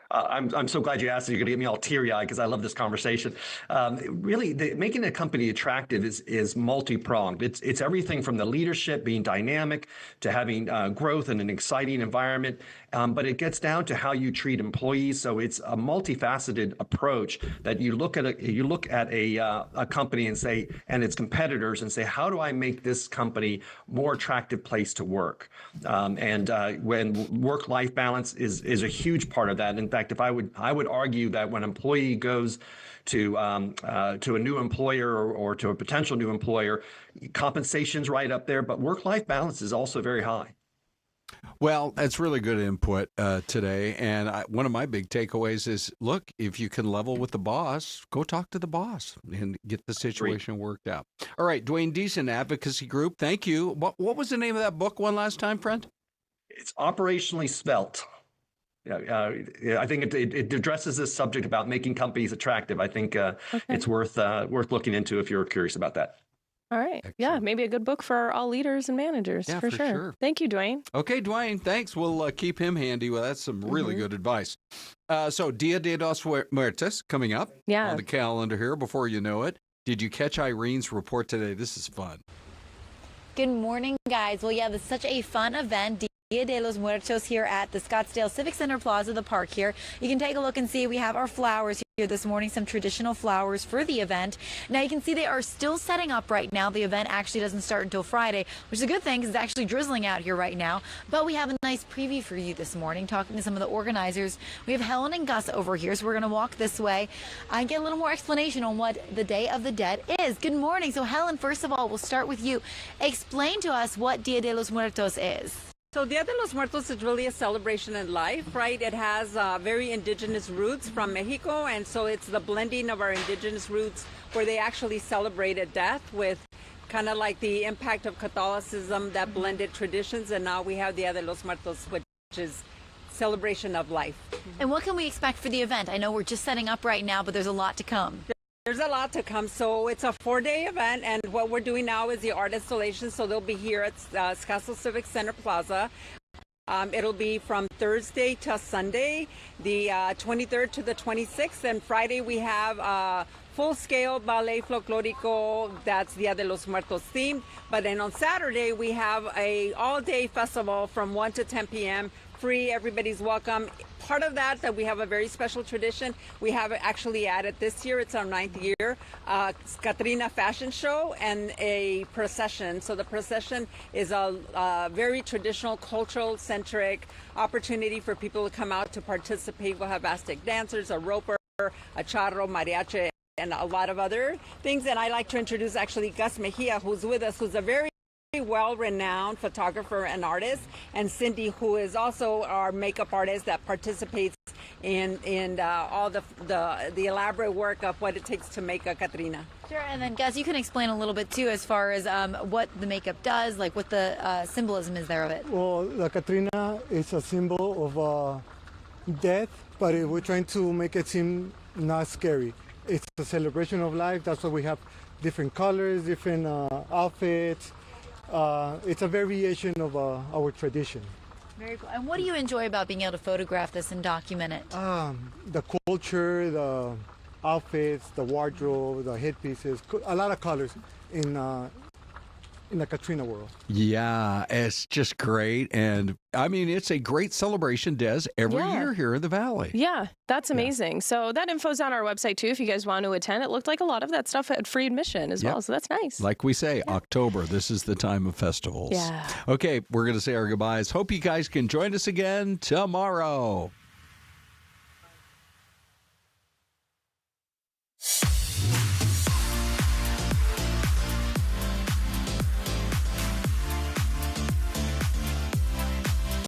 I'm so glad you asked. You're going to get me all teary-eyed because I love this conversation. Really, making a company attractive is multi-pronged. It's everything from the leadership being dynamic to having growth in an exciting environment. But it gets down to how you treat employees. So it's a multifaceted approach that you look at a company and its competitors and say, how do I make this company more attractive place to work? When work-life balance is a huge part of that. In fact, I would argue that when an employee goes to a new employer or to a potential new employer, compensation's right up there, but work-life balance is also very high. Well, that's really good input today. And one of my big takeaways is, look, if you can level with the boss, go talk to the boss and get the situation worked out. All right, Duane Deason, Advocacy Group, thank you. What was the name of that book one last time, friend? It's Operationally Svelte. I think it addresses this subject about making companies attractive. I think it's worth looking into if you're curious about that. All right. Excellent. Yeah, maybe a good book for all leaders and managers, for sure. Thank you, Duane. Okay, Duane, thanks. We'll keep him handy. Well, that's some really good advice. So Dia de los Muertos coming up on the calendar here before you know it. Did you catch Irene's report today? This is fun. Good morning, guys. Well, yeah, this is such a fun event. Dia de los Muertos here at the Scottsdale Civic Center Plaza, the park here. You can take a look and see we have our flowers here this morning, some traditional flowers for the event. Now you can see they are still setting up right now. The event actually doesn't start until Friday, which is a good thing because it's actually drizzling out here right now. But we have a nice preview for you this morning, talking to some of the organizers. We have Helen and Gus over here, so we're going to walk this way and get a little more explanation on what the Day of the Dead is. Good morning. So Helen, first of all, we'll start with you. Explain to us what Dia de los Muertos is. So Dia de los Muertos is really a celebration in life, right? It has very indigenous roots from Mexico, and so it's the blending of our indigenous roots where they actually celebrated death with kind of like the impact of Catholicism that blended traditions, and now we have Dia de los Muertos, which is celebration of life. And what can we expect for the event? I know we're just setting up right now, but there's a lot to come. There's a lot to come. So it's a 4-day event, and what we're doing now is the art installation. So they'll be here at Scottsdale Civic Center Plaza. It'll be from Thursday to Sunday, the 23rd to the 26th, and Friday we have full-scale ballet folklorico that's Dia de los Muertos themed. But then on Saturday we have a all-day festival from 1 to 10 p.m. Free, everybody's welcome. Part of that we have a very special tradition. We have actually added this year, it's our 9th year, Catrina fashion show and a procession. So the procession is a very traditional, cultural-centric opportunity for people to come out to participate. We'll have Aztec dancers, a roper, a charro, mariachi, and a lot of other things. And I like to introduce actually Gus Mejia, who's with us, who's a very well-renowned photographer and artist, and Cindy, who is also our makeup artist that participates in all the elaborate work of what it takes to make a Catrina. Sure, and then Gus, you can explain a little bit too as far as what the makeup does, like what the symbolism is there of it. Well, the Catrina is a symbol of death, but we're trying to make it seem not scary. It's a celebration of life. That's why we have different colors, different outfits. It's a variation of our tradition. Very cool. And what do you enjoy about being able to photograph this and document it? The culture, the outfits, the wardrobe, the headpieces, a lot of colors in the Catrina world. Yeah, it's just great. And I mean, it's a great celebration, Des, every year here in the Valley. Yeah, that's amazing. Yeah. So that info's on our website too if you guys want to attend. It looked like a lot of that stuff had free admission as well, so that's nice. Like we say, October, this is the time of festivals. Yeah. Okay, we're going to say our goodbyes. Hope you guys can join us again tomorrow.